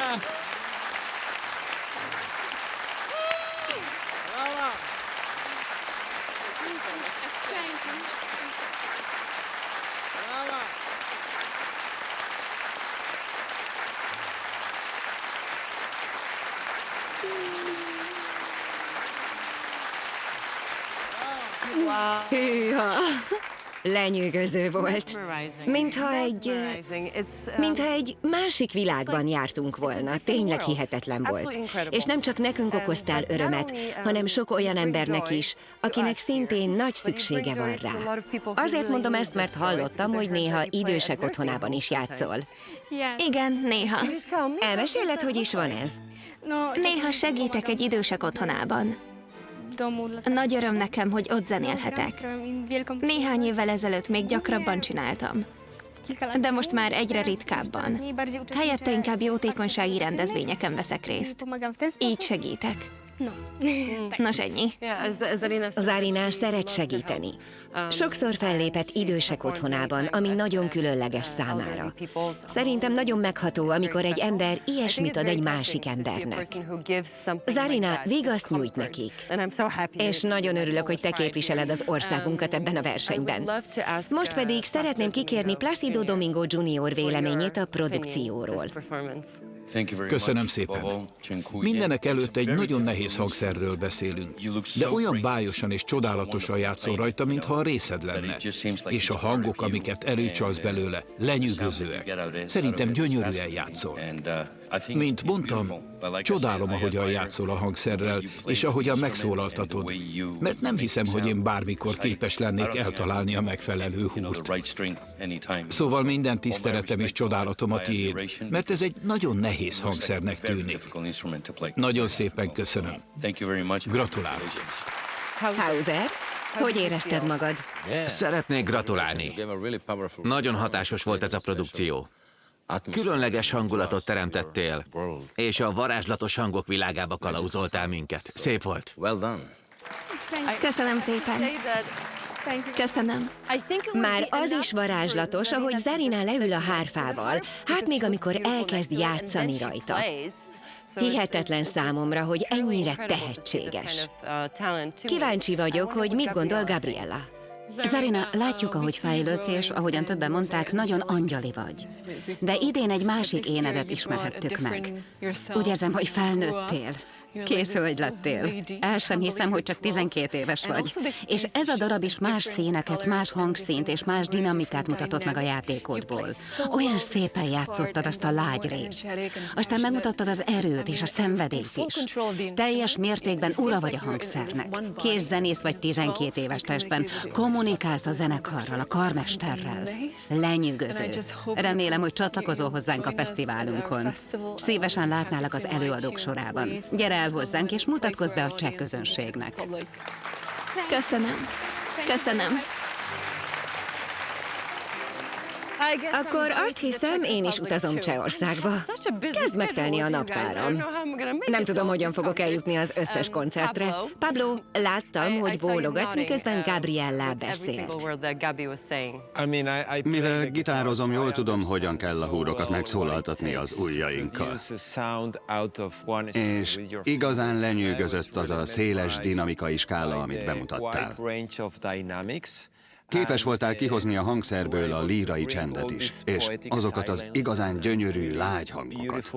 Hűha! Lenyűgöző volt. Mintha egy másik világban jártunk volna. Tényleg hihetetlen volt. És nem csak nekünk okoztál örömet, hanem sok olyan embernek is, akinek szintén nagy szüksége van rá. Azért mondom ezt, mert hallottam, hogy néha idősek otthonában is játszol. Igen, néha. Elmeséled, hogy is van ez? Néha segítek egy idősek otthonában. Nagy öröm nekem, hogy ott zenélhetek. Néhány évvel ezelőtt még gyakrabban csináltam. De most már egyre ritkábban. Helyette inkább jótékonysági rendezvényeken veszek részt. Így segítek. Nos, ennyi. Zarina szeret segíteni. Sokszor fellépett idősek otthonában, ami nagyon különleges számára. Szerintem nagyon megható, amikor egy ember ilyesmit ad egy másik embernek. Zarina vigaszt nyújt nekik. És nagyon örülök, hogy te képviseled az országunkat ebben a versenyben. Most pedig szeretném kikérni Placido Domingo Jr. véleményét a produkcióról. Köszönöm szépen. Mindenek előtt egy nagyon nehéz hangszerről beszélünk, de olyan bájosan és csodálatosan játszol rajta, mintha a részed lenne. És a hangok, amiket előcsalsz belőle, lenyűgözőek. Szerintem gyönyörűen játszol. Mint mondtam, csodálom, ahogyan játszol a hangszerrel, és ahogyan megszólaltatod, mert nem hiszem, hogy én bármikor képes lennék eltalálni a megfelelő húrt. Szóval minden tiszteletem és csodálatom a tiéd, mert ez egy nagyon nehéz hangszernek tűnik. Nagyon szépen köszönöm. Gratulálok. Hauser, hogy érezted magad? Szeretnék gratulálni. Nagyon hatásos volt ez a produkció. Különleges hangulatot teremtettél, és a varázslatos hangok világába kalauzoltál minket. Szép volt. Köszönöm szépen. Köszönöm. Már az is varázslatos, ahogy Zarina leül a hárfával, hát még amikor elkezd játszani rajta. Hihetetlen számomra, hogy ennyire tehetséges. Kíváncsi vagyok, hogy mit gondol Gabriella. Zarina, látjuk, ahogy fejlődsz, és ahogyan többen mondták, nagyon angyali vagy. De idén egy másik énedet ismerhettük meg. Úgy érzem, hogy felnőttél. Kész hölgy lettél. El sem hiszem, hogy csak 12 éves vagy. És ez a darab is más színeket, más hangszínt és más dinamikát mutatott meg a játékodból. Olyan szépen játszottad azt a lágy részt. Aztán megmutattad az erőt és a szenvedélyt is. Teljes mértékben ura vagy a hangszernek. Kézzenész vagy 12 éves testben. Kommunikálsz a zenekarral, a karmesterrel. Lenyűgöző. Remélem, hogy csatlakozol hozzánk a fesztiválunkon. Szívesen látnálak az előadók sorában. Gyere el hozzánk, és mutatkozz be a cseh közönségnek. Köszönöm. Köszönöm. Akkor azt hiszem, én is utazom Csehországba. Kezd megtelni a naptáram. Nem tudom, hogyan fogok eljutni az összes koncertre. Pablo, láttam, hogy bólogatsz, miközben Gabriella beszélt. Mivel gitározom, jól tudom, hogyan kell a húrokat megszólaltatni az ujjainkkal. És igazán lenyűgözött az a széles dinamikai skála, amit bemutattál. Képes voltál kihozni a hangszerből a lírai csendet is, és azokat az igazán gyönyörű, lágy hangokat.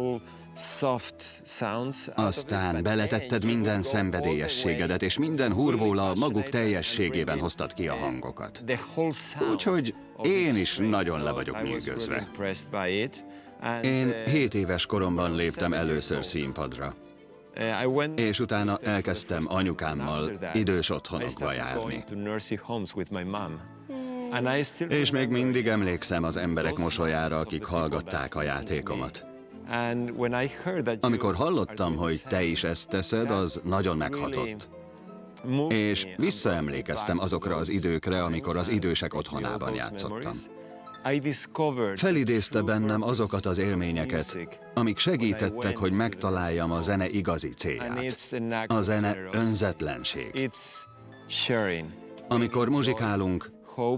Aztán beletetted minden szenvedélyességedet, és minden húrból a maguk teljességében hoztad ki a hangokat. Úgyhogy én is nagyon le vagyok nyűgözve. Én 7 éves koromban léptem először színpadra, és utána elkezdtem anyukámmal idős otthonokba járni. És még mindig emlékszem az emberek mosolyára, akik hallgatták a játékomat. Amikor hallottam, hogy te is ezt teszed, az nagyon meghatott. És visszaemlékeztem azokra az időkre, amikor az idősek otthonában játszottam. Felidézte bennem azokat az élményeket, amik segítettek, hogy megtaláljam a zene igazi célját. A zene önzetlenség. Amikor muzsikálunk,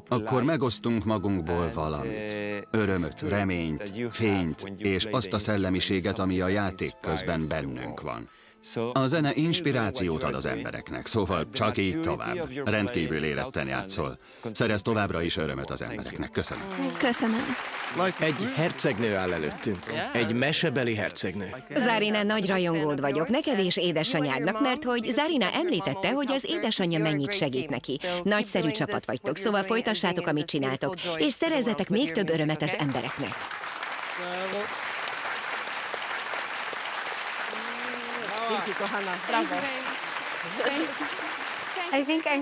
akkor megosztunk magunkból valamit. Örömöt, reményt, fényt és azt a szellemiséget, ami a játék közben bennünk van. A zene inspirációt ad az embereknek, szóval csak így tovább. Rendkívül éretten játszol. Szerez továbbra is örömöt az embereknek. Köszönöm. Köszönöm. Egy hercegnő áll előttünk. Egy mesebeli hercegnő. Zarina, nagy rajongód vagyok, neked és édesanyádnak, mert hogy Zarina említette, hogy az édesanyja mennyit segít neki. Nagyszerű csapat vagytok, szóval folytassátok, amit csináltok, és szerezzetek még több örömet az embereknek.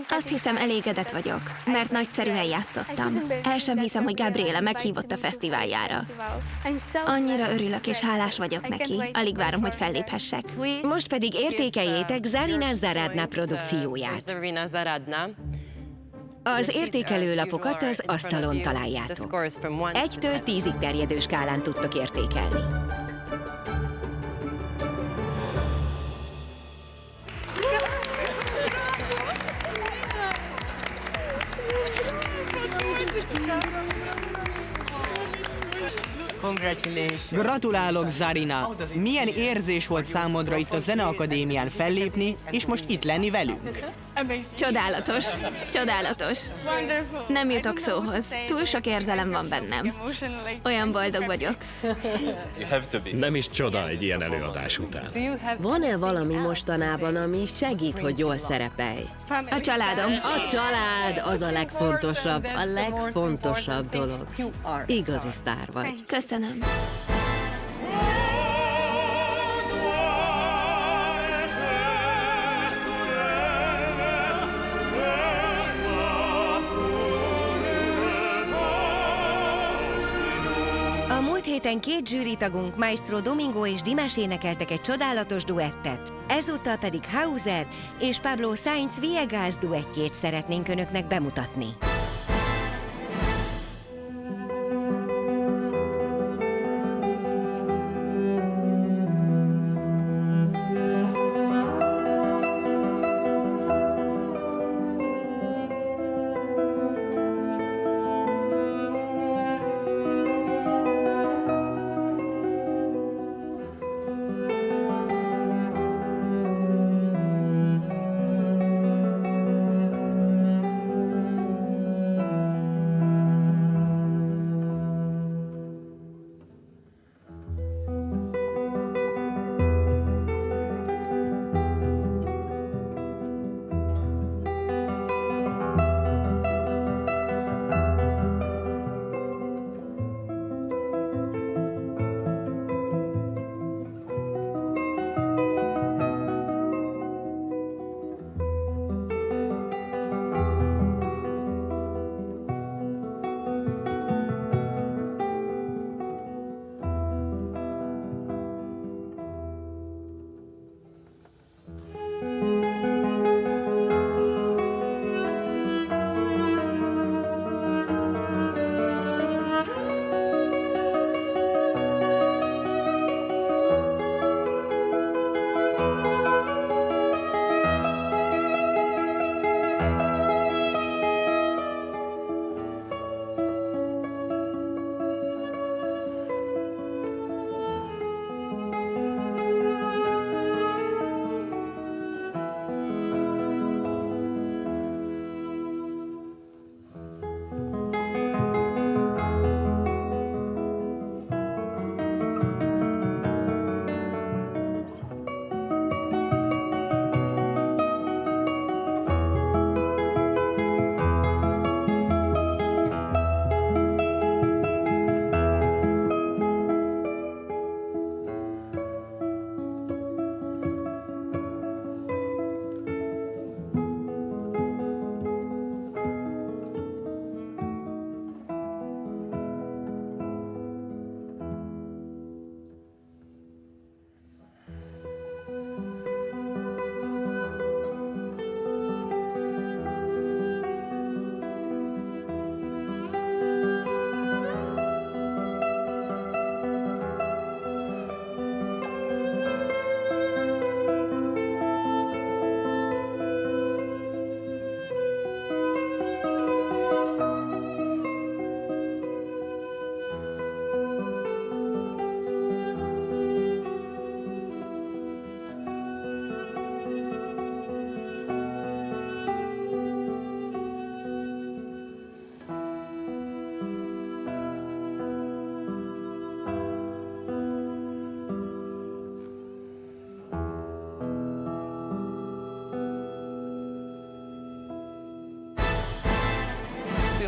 Azt hiszem, elégedett vagyok, mert nagyszerűen játszottam. El sem hiszem, hogy Gabriela meghívott a fesztiváljára. Annyira örülök és hálás vagyok neki. Alig várom, hogy felléphessek. Most pedig értékeljétek Zarina Zaradna produkcióját. Az értékelőlapokat az asztalon találjátok. 1-től 10-ig terjedő skálán tudtok értékelni. Gratulálok, Zarina! Milyen érzés volt számodra itt a Zeneakadémián fellépni, és most itt lenni velünk? Csodálatos, csodálatos. Nem jutok szóhoz. Túl sok érzelem van bennem. Olyan boldog vagyok. Nem is csoda egy ilyen előadás után. Van-e valami mostanában, ami segít, hogy jól szerepelj? A családom. A család az a legfontosabb, a legfontosabb dolog. Igazi sztár vagy. Köszönöm. A múlt héten 2 zsűritagunk, Maestro Domingo és Dimas énekeltek egy csodálatos duettet. Ezúttal pedig Hauser és Pablo Sainz Viegas duettjét szeretnénk önöknek bemutatni.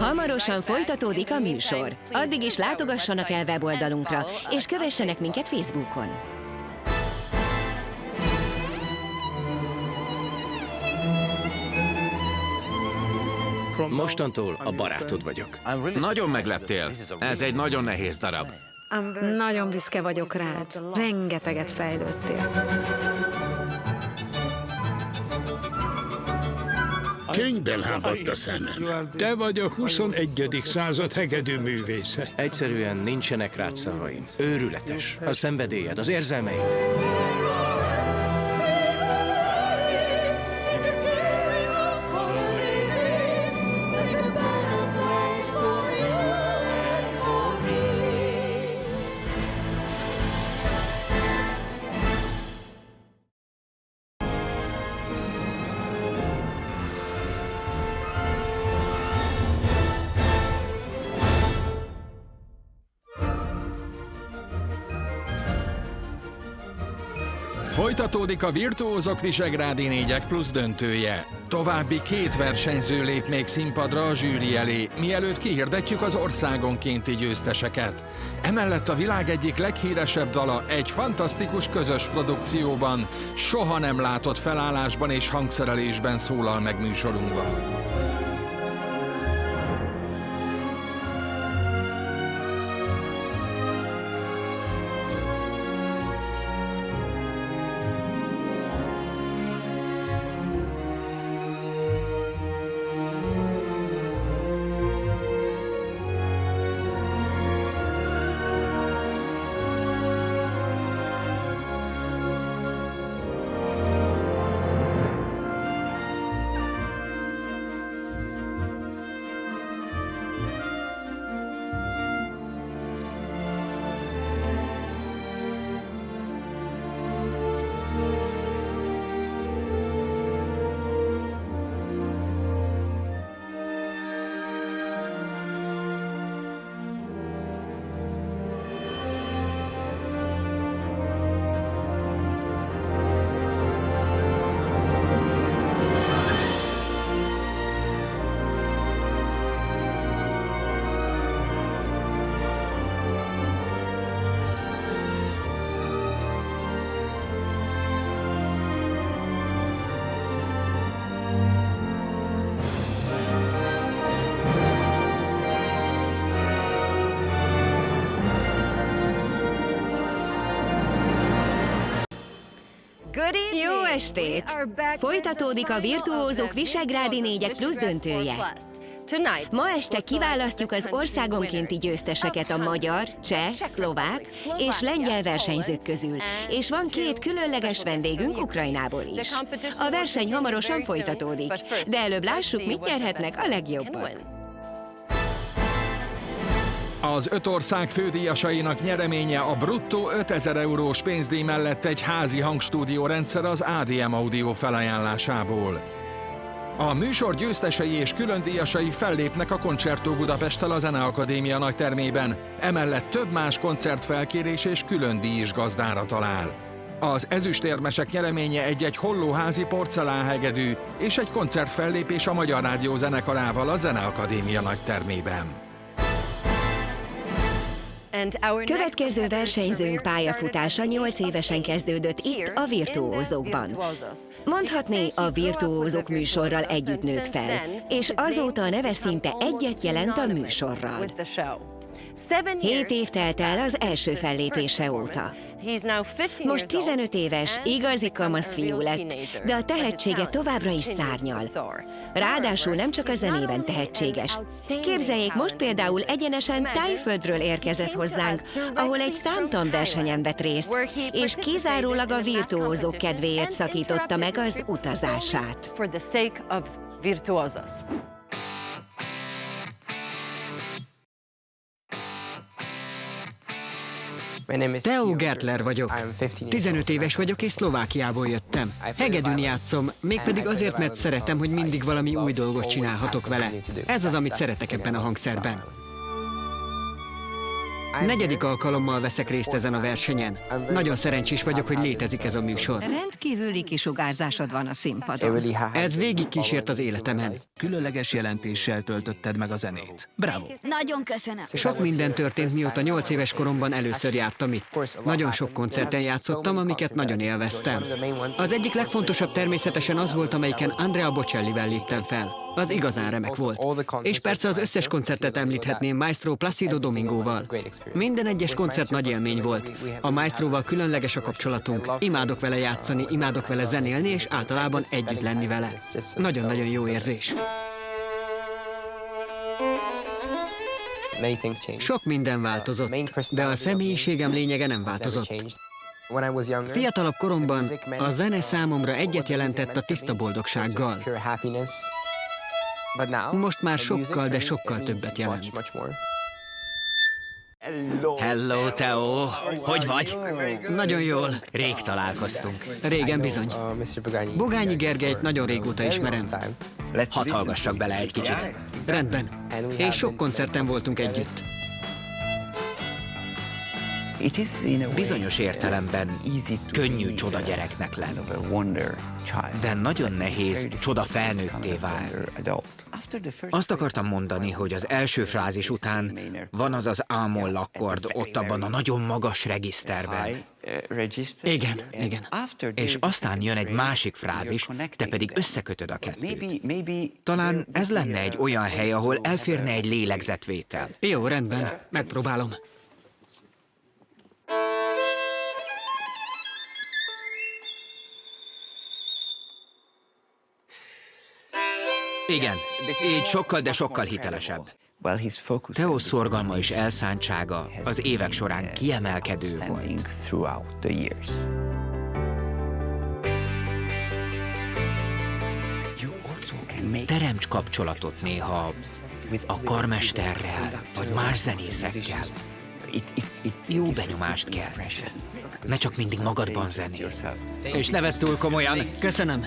Hamarosan folytatódik a műsor. Addig is látogassanak el weboldalunkra, és kövessenek minket Facebookon. Mostantól a barátod vagyok. Nagyon megleptél. Ez egy nagyon nehéz darab. Nagyon büszke vagyok rád. Rengeteget fejlődtél. Könyvben hábadt a szemem. Te vagy a 21. század hegedű művésze. Egyszerűen nincsenek rád szavaim. Őrületes. A szenvedélyed, az érzelmeid. Folytatódik a Virtuózok Visegrádi 4+ döntője. További 2 versenyző lép még színpadra a zsűri elé, mielőtt kihirdetjük az országonkénti győzteseket. Emellett a világ egyik leghíresebb dala egy fantasztikus közös produkcióban, soha nem látott felállásban és hangszerelésben szólal meg műsorunkban. Jó estét! Folytatódik a Virtuózok Visegrádi 4+ döntője. Ma este kiválasztjuk az országonkénti győzteseket a magyar, cseh, szlovák és lengyel versenyzők közül, és van 2 különleges vendégünk Ukrajnából is. A verseny hamarosan folytatódik, de előbb lássuk, mit nyerhetnek a legjobbak. Az 5 ország fődíjasainak nyereménye a bruttó 5000 eurós pénzdíj mellett egy házi hangstúdiórendszer az ADM Audio felajánlásából. A műsor győztesei és külön díjasai fellépnek a Concerto Budapesttel a Zeneakadémia nagytermében, emellett több más koncertfelkérés és külön díj is gazdára talál. Az ezüstérmesek nyereménye egy hollóházi porcelánhegedű és egy koncertfellépés a Magyar Rádió zenekarával a Zeneakadémia nagytermében. Következő versenyzőnk pályafutása 8 évesen kezdődött itt a Virtuózokban. Mondhatni, a Virtuózok műsorral együtt nőtt fel, és azóta a neve szinte egyet jelent a műsorral. 7 év telt el az első fellépése óta. Most 15 éves, igazi kamaszfiú lett, de a tehetsége továbbra is szárnyal. Ráadásul nem csak a zenében tehetséges. Képzeljék, most például egyenesen Tájföldről érkezett hozzánk, ahol egy számtanversenyen vett részt, és kizárólag a virtuózók kedvéért szakította meg az utazását. Theo Gertler vagyok. 15 éves vagyok, és Szlovákiából jöttem. Hegedűn játszom, mégpedig azért, mert szeretem, hogy mindig valami új dolgot csinálhatok vele. Ez az, amit szeretek ebben a hangszerben. Negyedik alkalommal veszek részt ezen a versenyen. Nagyon szerencsés vagyok, hogy létezik ez a műsor. Rendkívüli kisugárzásod van a színpadon. Ez végigkísért az életemen. Különleges jelentéssel töltötted meg a zenét. Bravo! Nagyon köszönöm. Sok minden történt, mióta 8 éves koromban először jártam itt. Nagyon sok koncerten játszottam, amiket nagyon élveztem. Az egyik legfontosabb természetesen az volt, amelyiken Andrea Bocellivel léptem fel. Az igazán remek volt. És persze az összes koncertet említhetném Maestro Placido Domingóval. Minden egyes koncert nagy élmény volt. A Maestroval különleges a kapcsolatunk. Imádok vele játszani, imádok vele zenélni, és általában együtt lenni vele. Nagyon-nagyon jó érzés. Sok minden változott, de a személyiségem lényege nem változott. Fiatalabb koromban a zene számomra egyet jelentett a tiszta boldogsággal. Most már sokkal, de sokkal többet jelent. Hello, Theo! Hogy vagy? Nagyon jól. Rég találkoztunk. Régen bizony. Bogányi Gergelyt nagyon régóta ismerem. Hadd hallgassak bele egy kicsit. Rendben. És sok koncerten voltunk együtt. Bizonyos értelemben könnyű csoda gyereknek lenni, de nagyon nehéz csoda felnőtté válni. Azt akartam mondani, hogy az első frázis után van az az A-moll akkord ott abban a nagyon magas regiszterben. Igen, igen. És aztán jön egy másik frázis, te pedig összekötöd a kettőt. Talán ez lenne egy olyan hely, ahol elférne egy lélegzetvétel. Jó, rendben. Megpróbálom. Igen, így sokkal, de sokkal hitelesebb. Theo szorgalma és elszántsága az évek során kiemelkedő volt. Teremts kapcsolatot néha a karmesterrel, vagy más zenészekkel. Jó benyomást kell. Ne csak mindig magadban zenélj. És ne vedd túl komolyan. Köszönöm.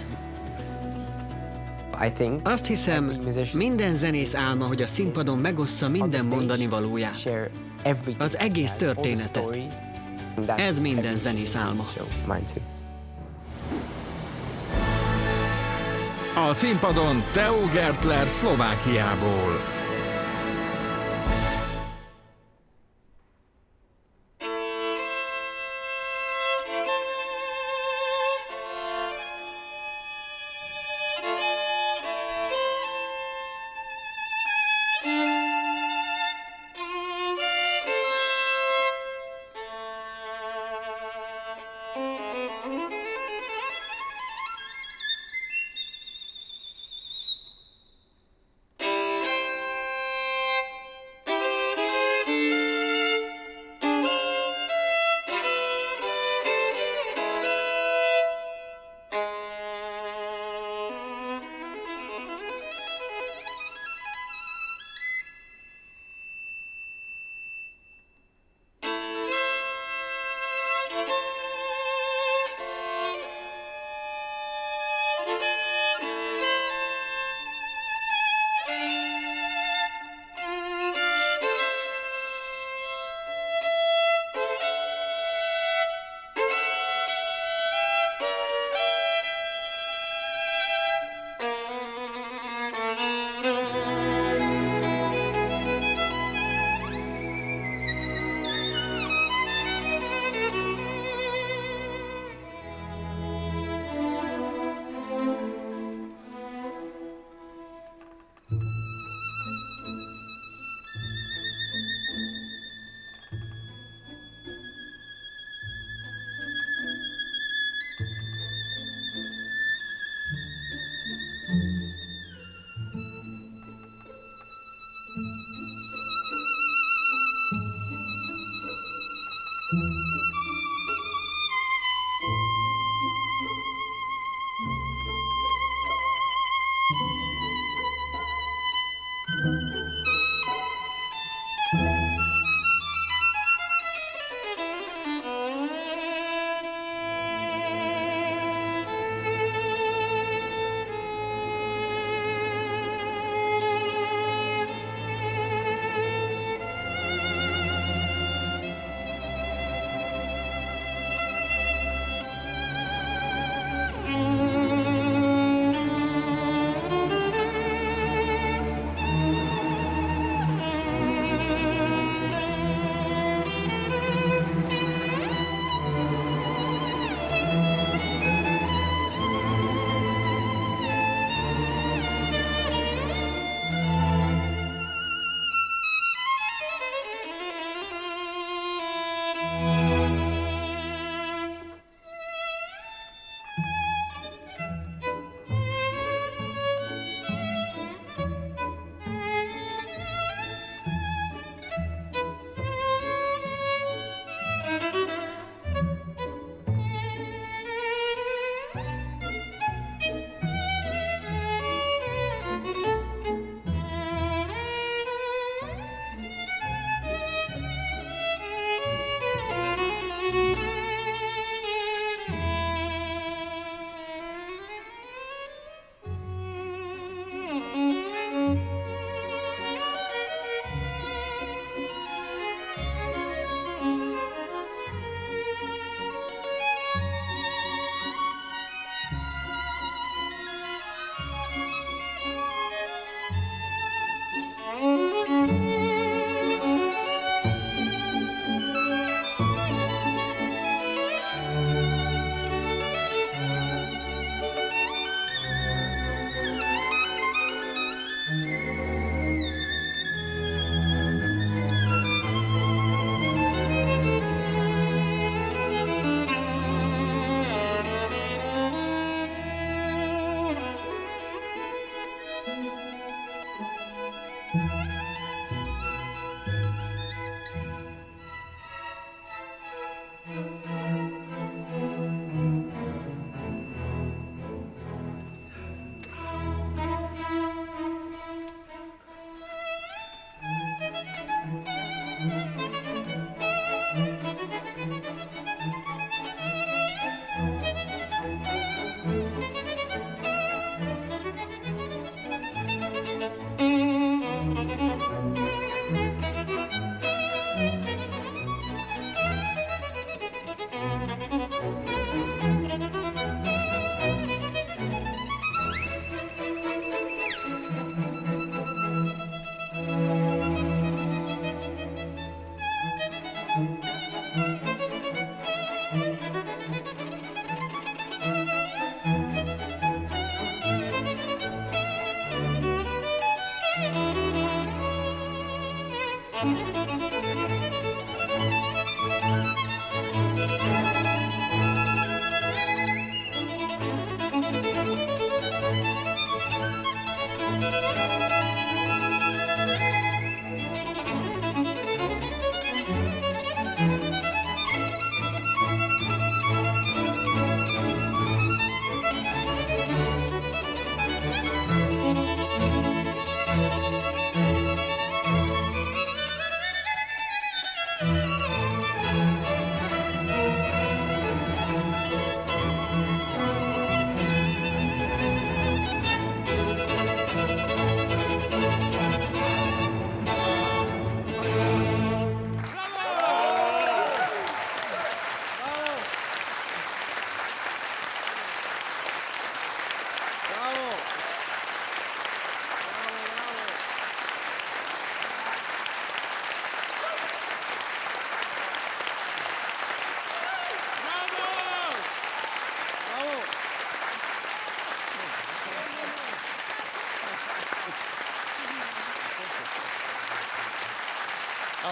Azt hiszem, minden zenész álma, hogy a színpadon megossza minden mondani valóját. Az egész történetet. Ez minden zenész álma. A színpadon Theo Gertler Szlovákiából.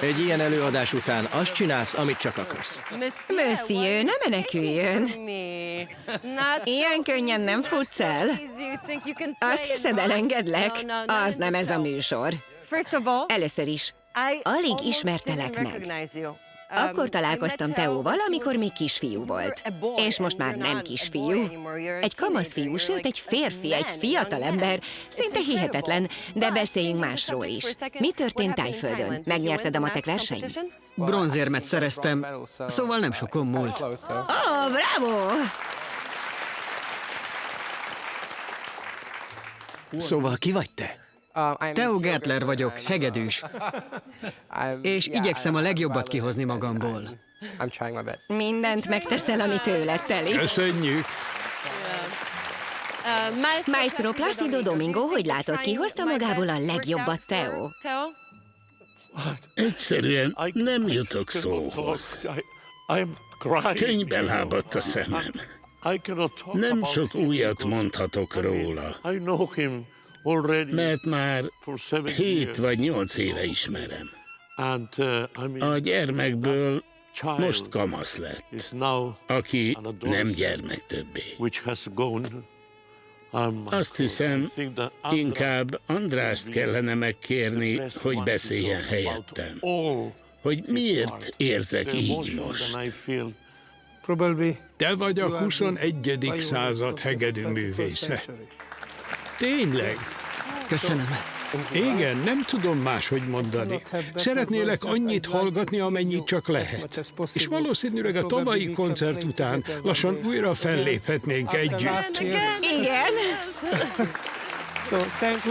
Egy ilyen előadás után azt csinálsz, amit csak akarsz. Monsieur, ne meneküljön. Ilyen könnyen nem futsz el. Azt hiszed, elengedlek? Az nem ez a műsor. Először is, alig ismertelek meg. Akkor találkoztam Teóval, amikor még kisfiú volt. És most már nem kisfiú. Egy kamaszfiú, sőt egy férfi, egy fiatal ember. Szinte hihetetlen, de beszéljünk másról is. Mi történt Tájföldön? Megnyerted a matek versenyt? Bronzérmet szereztem, szóval nem sokon múlt. Bravo! Szóval ki vagy te? Theo Gertler vagyok, hegedűs. És igyekszem a legjobbat kihozni magamból. Mindent megteszel, ami tőled telik. Köszönjük! Maestro Plácido Domingo, hogy látod, kihozta magából a legjobbat, Theo? Egyszerűen nem jutok szóhoz. Könnybe lábadt a szemem. Nem sok újat mondhatok róla, mert már 7 vagy 8 éve ismerem. A gyermekből most kamasz lett, aki nem gyermek többé. Azt hiszem, inkább Andrást kellene megkérni, hogy beszéljen helyettem. Hogy miért érzek így most. Te vagy a 21. század hegedűművésze. Tényleg? Köszönöm. Igen, nem tudom máshogy mondani. Szeretnélek annyit hallgatni, amennyit csak lehet. És valószínűleg a tavalyi koncert után lassan újra felléphetnénk együtt. Igen.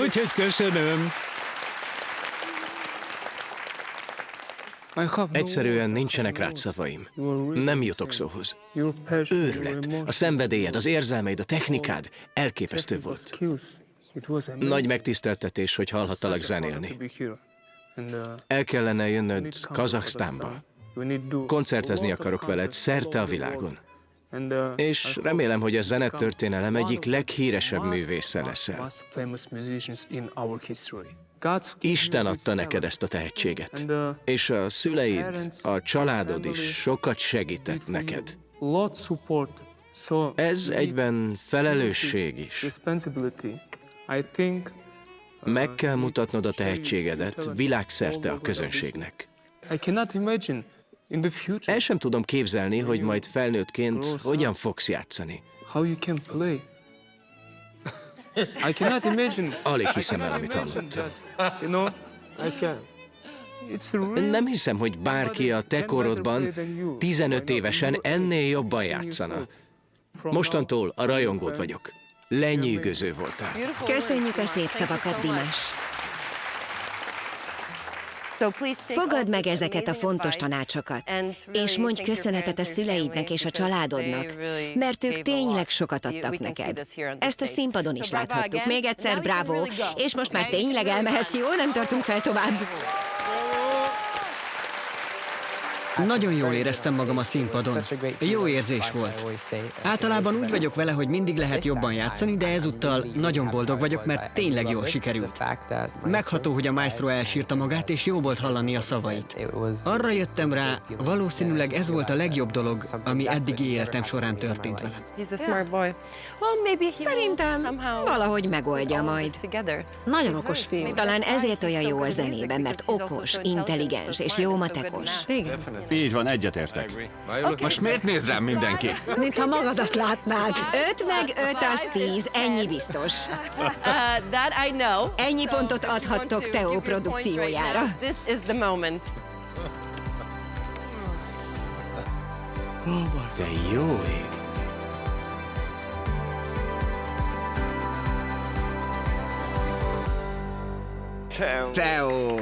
Úgyhogy köszönöm. Egyszerűen nincsenek rád szavaim. Nem jutok szóhoz. Őrület. A szenvedélyed, az érzelmeid, a technikád elképesztő volt. Nagy megtiszteltetés, hogy hallhattalak zenélni. El kellene jönnöd Kazaksztánba. Koncertezni akarok veled szerte a világon. És remélem, hogy a zenetörténelem egyik leghíresebb művésze leszel. Isten adta neked ezt a tehetséget, és a szüleid, a családod is sokat segített neked. Ez egyben felelősség is. Meg kell mutatnod a tehetségedet világszerte a közönségnek. El sem tudom képzelni, hogy majd felnőttként hogyan fogsz játszani. Alig hiszem el, amit hallottam. Nem hiszem, hogy bárki a te korodban 15 évesen ennél jobban játszana. Mostantól a rajongód vagyok. Lenyűgöző voltál. Köszönjük a szép szavakat, Dimas. Fogadd meg ezeket a fontos tanácsokat, és mondj köszönetet a szüleidnek és a családodnak, mert ők tényleg sokat adtak neked. Ezt a színpadon is láthattuk. Még egyszer bravo, és most már tényleg elmehetsz, jó? Nem tartunk fel tovább. Nagyon jól éreztem magam a színpadon. Jó érzés volt. Általában úgy vagyok vele, hogy mindig lehet jobban játszani, de ezúttal nagyon boldog vagyok, mert tényleg jól sikerült. Megható, hogy a maestro elsírta magát, és jó volt hallani a szavait. Arra jöttem rá, valószínűleg ez volt a legjobb dolog, ami eddigi életem során történt velem. Szerintem valahogy megoldja majd. Nagyon okos fiú. Talán ezért olyan jó a zenében, mert okos, intelligens és jó matekos. Igen. Így van, egyetértek. Most miért néz rám mindenki? Mintha magadat látnád. 5 meg 5 az 10, ennyi biztos. Ennyi pontot adhattok Theo produkciójára. De jó ég! Theo!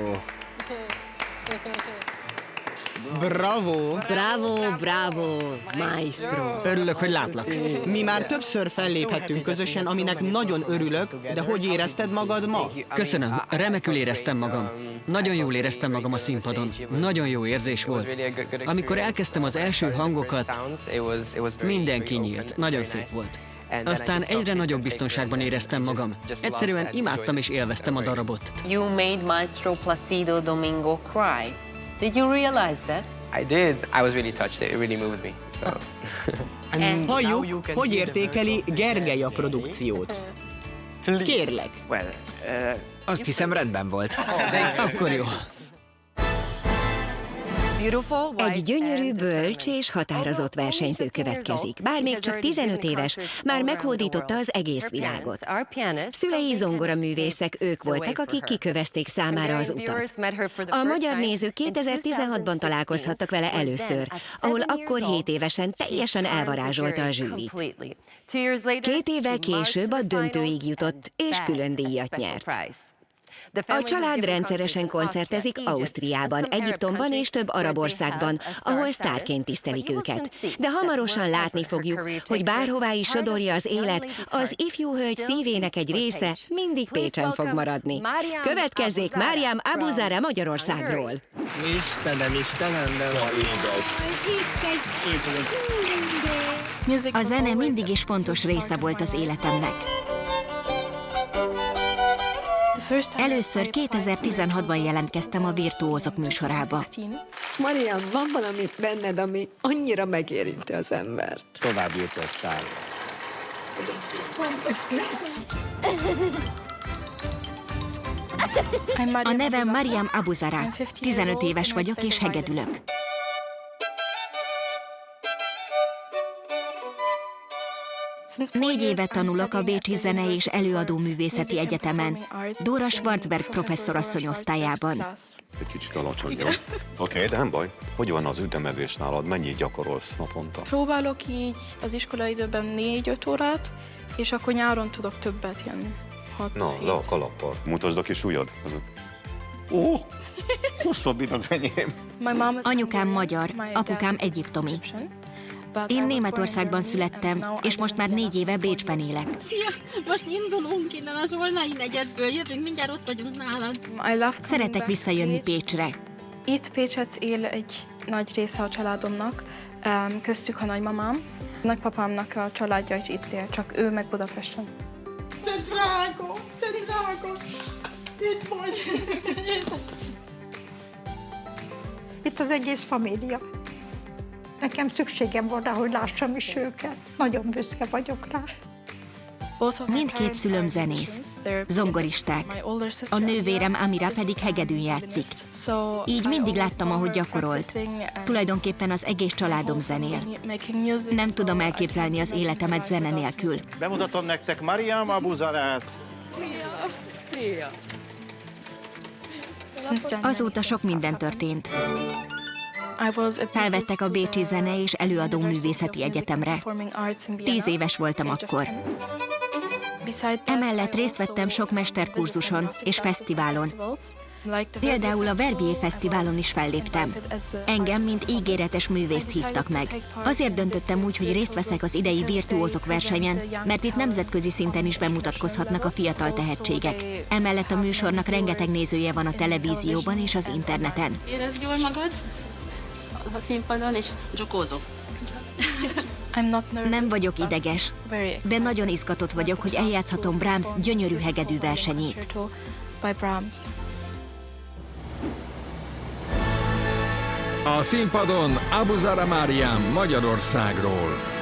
Bravo! Bravo, bravo, maestro. Örülök, hogy látlak. Mi már többször felléphettünk közösen, aminek nagyon örülök, de hogy érezted magad ma? Köszönöm, remekül éreztem magam. Nagyon jól éreztem magam a színpadon. Nagyon jó érzés volt. Amikor elkezdtem az első hangokat, mindenki nyílt. Nagyon szép volt. Aztán egyre nagyobb biztonságban éreztem magam. Egyszerűen imádtam és élveztem a darabot. You made Maestro Placido Domingo cry. Did you realize that? I did. I was really touched. It really moved me. So. Halljuk, hogy értékeli Gergely a produkciót. Kérlek. Azt hiszem, rendben volt. Akkor jó. Egy gyönyörű, bölcs és határozott versenyző következik. Bár még csak 15 éves, már meghódította az egész világot. Szülei zongoraművészek, ők voltak, akik kikövezték számára az utat. A magyar nézők 2016-ban találkozhattak vele először, ahol akkor 7 évesen teljesen elvarázsolta a zsűrit. 2 évvel később a döntőig jutott, és külön díjat nyert. A család rendszeresen koncertezik Ausztriában, Egyiptomban és több arab országban, ahol sztárként tisztelik őket. De hamarosan látni fogjuk, hogy bárhová is sodorja az élet, az ifjú hölgy szívének egy része mindig Pécsen fog maradni. Következzék Mariam Abuzara Magyarországról. Istenem, de A zene mindig is fontos része volt az életemnek. Először 2016-ban jelentkeztem a Virtuózok műsorába. Mariam, van valami benned, ami annyira megérinti az embert. Tovább jutottál. A nevem Mariam Abuzara. 15 éves vagyok és hegedülök. Négy éve tanulok a Bécsi Zene és Előadó Művészeti Egyetemen, Dóra Schwarzberg professzorasszony osztályában. Egy kicsit alacsony, jó? Oké, de nem baj. Hogy van az ütemezés nálad? Mennyit gyakorolsz naponta? Próbálok így az iskolaidőben 4-5 órát, és akkor nyáron tudok többet, ilyen 6-7. Na, le a kalappal. Mutasd a kis ujjad. Ó, hosszabb, mint az enyém. Anyukám magyar, apukám egyiptomi. Én Németországban születtem, és most már 4 éve Bécsben élek. Szia! Most indulunk innen az Olnai negyedből, jövünk, mindjárt ott vagyunk nálad. Szeretek visszajönni Pécsre. Itt Pécset él egy nagy része a családomnak, köztük a nagymamám. Nagypapámnak a családja is itt él, csak ő meg Budapesten. Te drága, itt vagy. Itt az egész família. Nekem szükségem volna, hogy lássam is őket. Nagyon büszke vagyok rá. Mindkét szülőm zenész, zongoristák. A nővérem Amira pedig hegedűn játszik. Így mindig láttam, ahogy gyakorolt. Tulajdonképpen az egész családom zenél. Nem tudom elképzelni az életemet zene nélkül. Bemutatom nektek Mariam Abuzarát. Azóta sok minden történt. Felvettek a Bécsi Zene és Előadó Művészeti Egyetemre. 10 éves voltam akkor. Emellett részt vettem sok mesterkurzuson és fesztiválon. Például a Verbier Fesztiválon is felléptem. Engem, mint ígéretes művészt hívtak meg. Azért döntöttem úgy, hogy részt veszek az idei virtuózok versenyen, mert itt nemzetközi szinten is bemutatkozhatnak a fiatal tehetségek. Emellett a műsornak rengeteg nézője van a televízióban és az interneten. Érezd jól magad a színpadon, és dzsokózok. Nem vagyok ideges, de nagyon izgatott vagyok, hogy eljátszhatom Brahms gyönyörű hegedű versenyét. A színpadon Abuzara Mariam Magyarországról.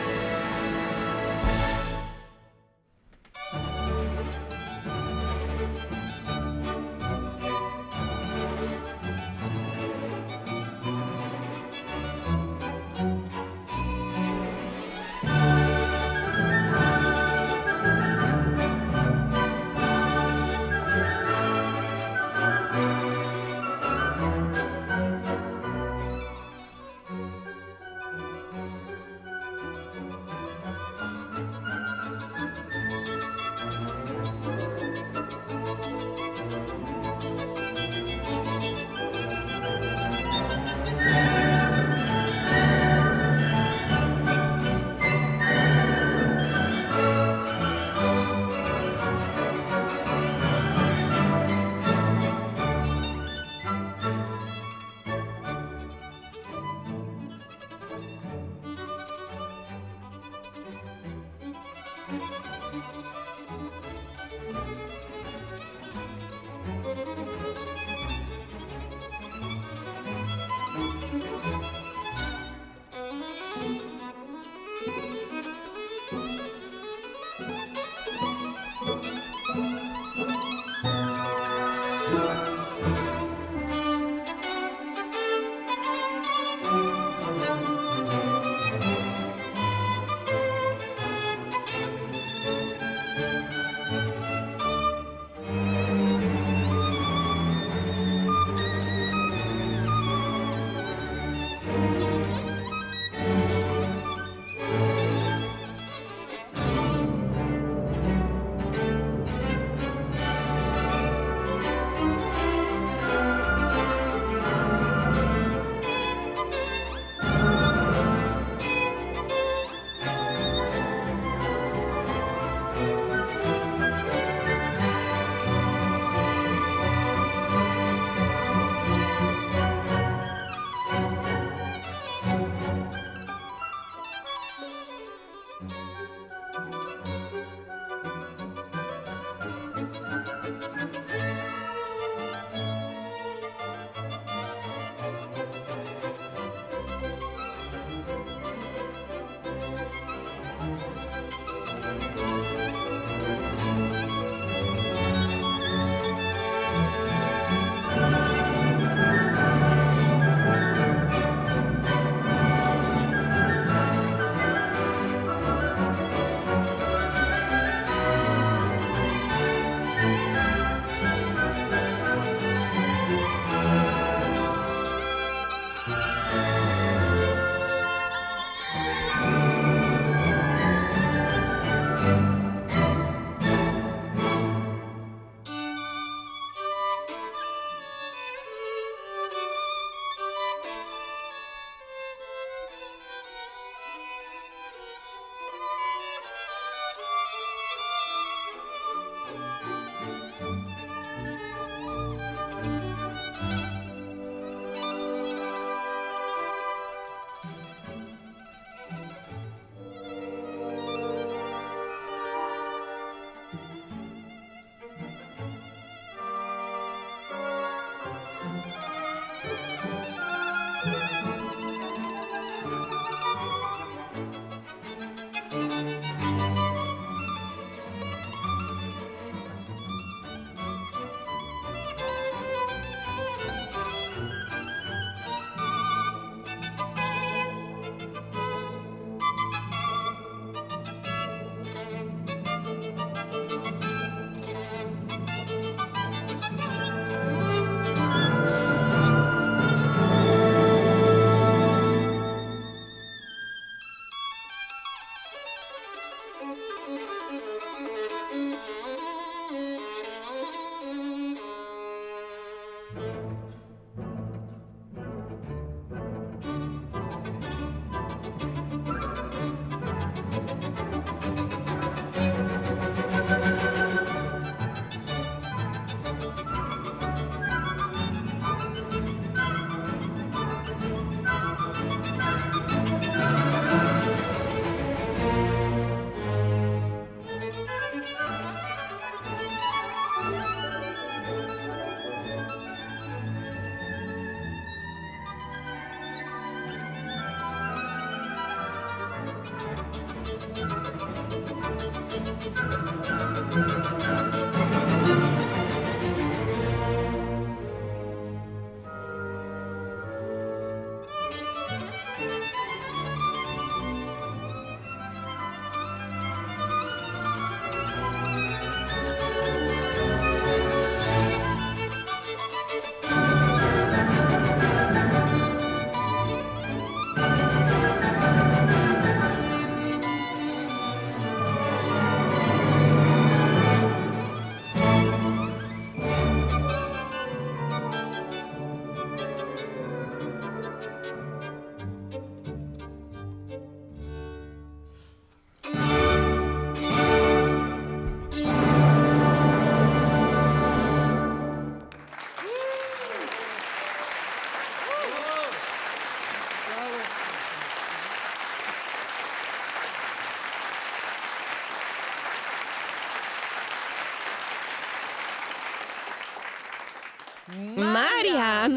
Mariam!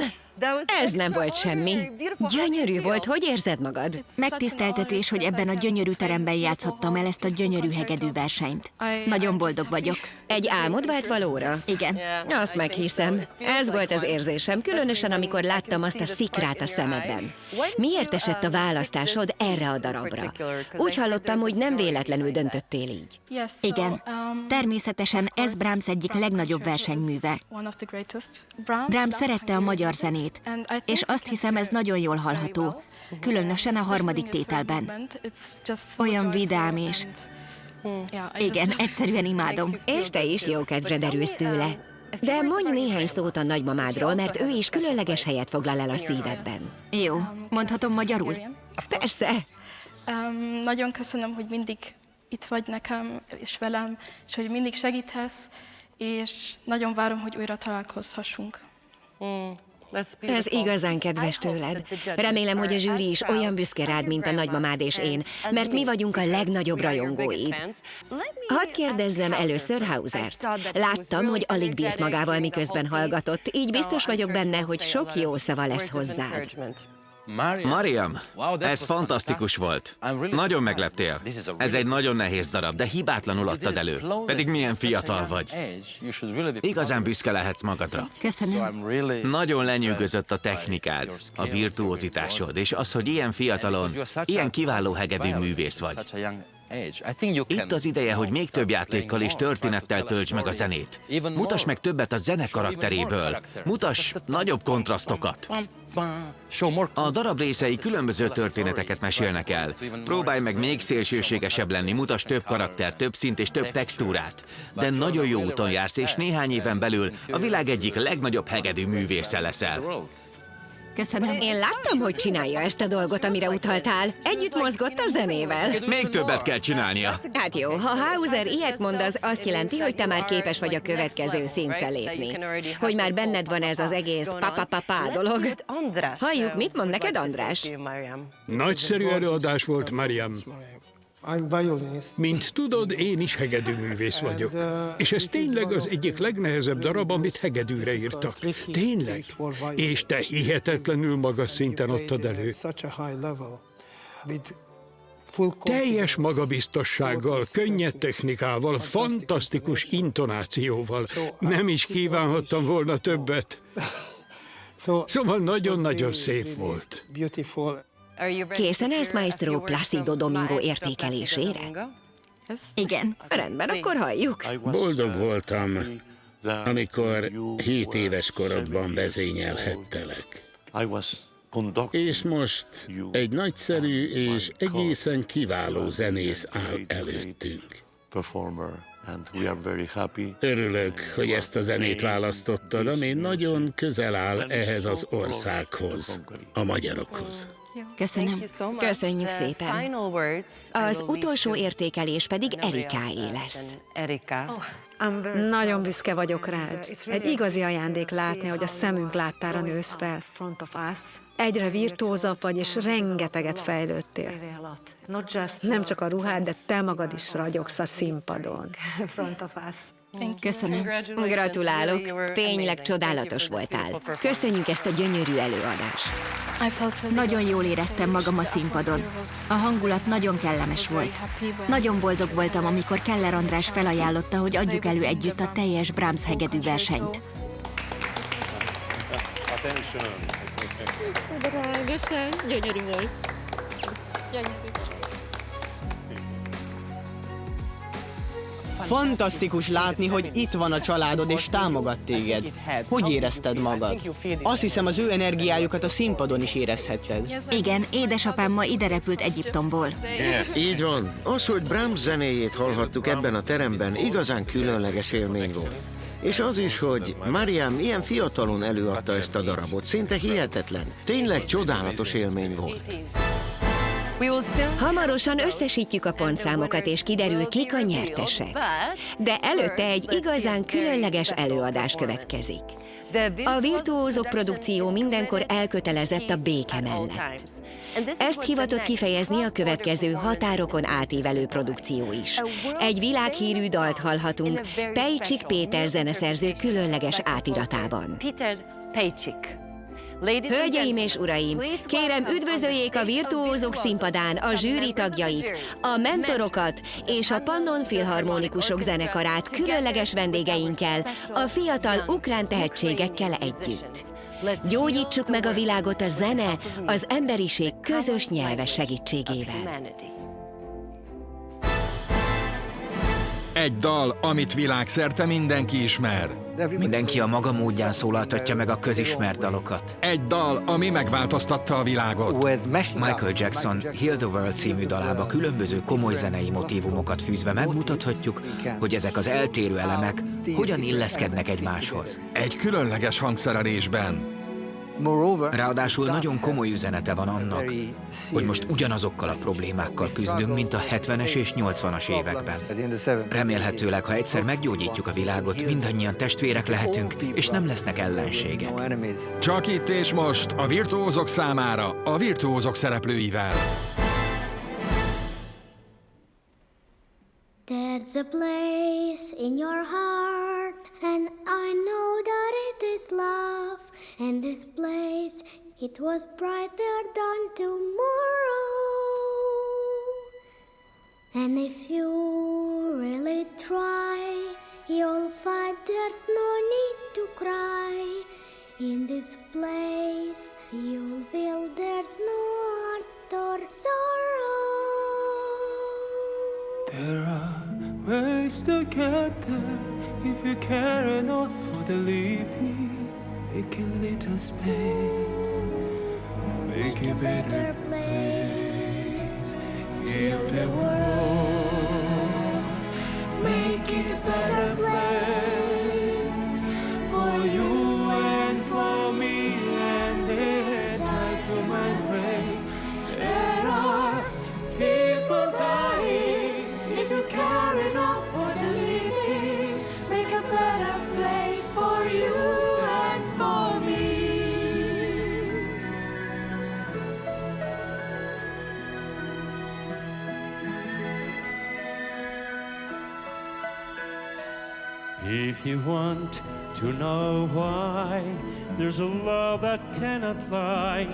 Ez nem volt semmi. Gyönyörű volt, hogy érzed magad? Megtiszteltetés, hogy ebben a gyönyörű teremben játszhattam el ezt a gyönyörű hegedű versenyt. Nagyon boldog vagyok. Egy álmod vált valóra? Igen. Azt meghiszem. Ez volt az érzésem, különösen amikor láttam azt a szikrát a szemedben. Miért esett a választásod erre a darabra? Úgy hallottam, hogy nem véletlenül döntöttél így. Igen. Természetesen ez Brahms egyik legnagyobb versenyműve. Brahms szerette a magyar zenét, és azt hiszem, ez nagyon jól hallható, különösen a harmadik tételben. Olyan vidám és... Igen, egyszerűen imádom. És te is jó kedvre derülsz tőle. De mondj néhány szót a nagymamádról, mert ő is különleges helyet foglal el a szívedben. Jó, mondhatom magyarul? Persze. Nagyon köszönöm, hogy mindig itt vagy nekem és velem, és hogy mindig segítesz, és nagyon várom, hogy újra találkozhassunk. Ez igazán kedves tőled. Remélem, hogy a zsűri is olyan büszke rád, mint a nagymamád és én, mert mi vagyunk a legnagyobb rajongóid. Hadd kérdezzem először Hausert. Láttam, hogy alig bírt magával, miközben hallgatott, így biztos vagyok benne, hogy sok jó szava lesz hozzád. Mariam, ez fantasztikus volt. Nagyon megleptél. Ez egy nagyon nehéz darab, de hibátlanul adtad elő. Pedig milyen fiatal vagy. Igazán büszke lehetsz magadra. Köszönöm. Nagyon lenyűgözött a technikád, a virtuózitásod, és az, hogy ilyen fiatalon, ilyen kiváló hegedű művész vagy. Itt az ideje, hogy még több játékkal és történettel töltsd meg a zenét. Mutass meg többet a zene karakteréből. Mutass nagyobb kontrasztokat. A darab részei különböző történeteket mesélnek el. Próbálj meg még szélsőségesebb lenni, mutass több karakter, több szint és több textúrát. De nagyon jó úton jársz, és néhány éven belül a világ egyik legnagyobb hegedű művésze leszel. Köszönöm. Én láttam, hogy csinálja ezt a dolgot, amire utaltál. Együtt mozgott a zenével. Még többet kell csinálnia. Hát jó, ha Hauser ilyet mond, az azt jelenti, hogy te már képes vagy a következő szintre lépni. Hogy már benned van ez az egész pa-pa-pa-pa dolog. Halljuk, mit mond neked András? Nagyszerű előadás volt, Mariam. Mint tudod, én is hegedűművész vagyok. És ez tényleg az egyik legnehezebb darab, amit hegedűre írtak. Tényleg. És te hihetetlenül magas szinten adtad elő. Teljes magabiztossággal, könnyed technikával, fantasztikus intonációval. Nem is kívánhattam volna többet. Szóval nagyon-nagyon szép volt. Készen állsz Maestro Placido Domingo értékelésére? Igen. Rendben, akkor halljuk. Boldog voltam, amikor 7 éves korodban vezényelhettelek. És most egy nagyszerű és egészen kiváló zenész áll előttünk. Örülök, hogy ezt a zenét választottad, ami nagyon közel áll ehhez az országhoz, a magyarokhoz. Köszönöm. Köszönjük szépen. Az utolsó értékelés pedig Erikáé lesz. Nagyon büszke vagyok rád. Egy igazi ajándék látni, hogy a szemünk láttára nősz fel. Egyre virtuózabb vagy, és rengeteget fejlődtél. Nem csak a ruhád, de te magad is ragyogsz a színpadon. Köszönöm. Gratulálok, tényleg csodálatos voltál. Köszönjük ezt a gyönyörű előadást. Nagyon jól éreztem magam a színpadon. A hangulat nagyon kellemes volt. Nagyon boldog voltam, amikor Keller András felajánlotta, hogy adjuk elő együtt a teljes Brahms hegedű versenyt. Drágaság, gyönyörű volt. Gyönyörű. Fantasztikus látni, hogy itt van a családod és támogat téged. Hogy érezted magad? Azt hiszem, az ő energiájukat a színpadon is érezhetted. Igen, édesapám ma ide repült Egyiptomból. Így van. Az, hogy Brahms zenéjét hallhattuk ebben a teremben, igazán különleges élmény volt. És az is, hogy Mariam ilyen fiatalon előadta ezt a darabot, szinte hihetetlen. Tényleg csodálatos élmény volt. Hamarosan összesítjük a pontszámokat, és kiderül, kik a nyertesek. De előtte egy igazán különleges előadás következik. A Virtuózok produkció mindenkor elkötelezett a béke mellett. Ezt hivatott kifejezni a következő határokon átívelő produkció is. Egy világhírű dalt hallhatunk Pejcsik Péter zeneszerző különleges átiratában. Hölgyeim és uraim, kérem üdvözöljék a Virtuózok színpadán a zsűri tagjait, a mentorokat és a Pannon Filharmonikusok zenekarát különleges vendégeinkkel, a fiatal ukrán tehetségekkel együtt. Gyógyítsuk meg a világot a zene, az emberiség közös nyelve segítségével. Egy dal, amit világszerte mindenki ismer. Mindenki a maga módján szólaltatja meg a közismert dalokat. Egy dal, ami megváltoztatta a világot. Michael Jackson Heal the World című dalába különböző komoly zenei motívumokat fűzve megmutathatjuk, hogy ezek az eltérő elemek hogyan illeszkednek egymáshoz. Egy különleges hangszerelésben. Ráadásul nagyon komoly üzenete van annak, hogy most ugyanazokkal a problémákkal küzdünk, mint a 70-es és 80-as években. Remélhetőleg, ha egyszer meggyógyítjuk a világot, mindannyian testvérek lehetünk, és nem lesznek ellenségek. Csak itt és most, a virtuózok számára, a virtuózok szereplőivel. There's a place in your heart, and I know that it is love. And this place, it was brighter than tomorrow. And if you really try, you'll find there's no need to cry. In this place, you'll feel there's no hurt or sorrow. There are ways to get there if you care enough for the living. Make a little space, make a better place. Heal the world, make it a better place for you and for me and the entire human race. There are people dying. If you care enough for the living, make a better place for you and for me. If you want to know why, there's a love that cannot lie.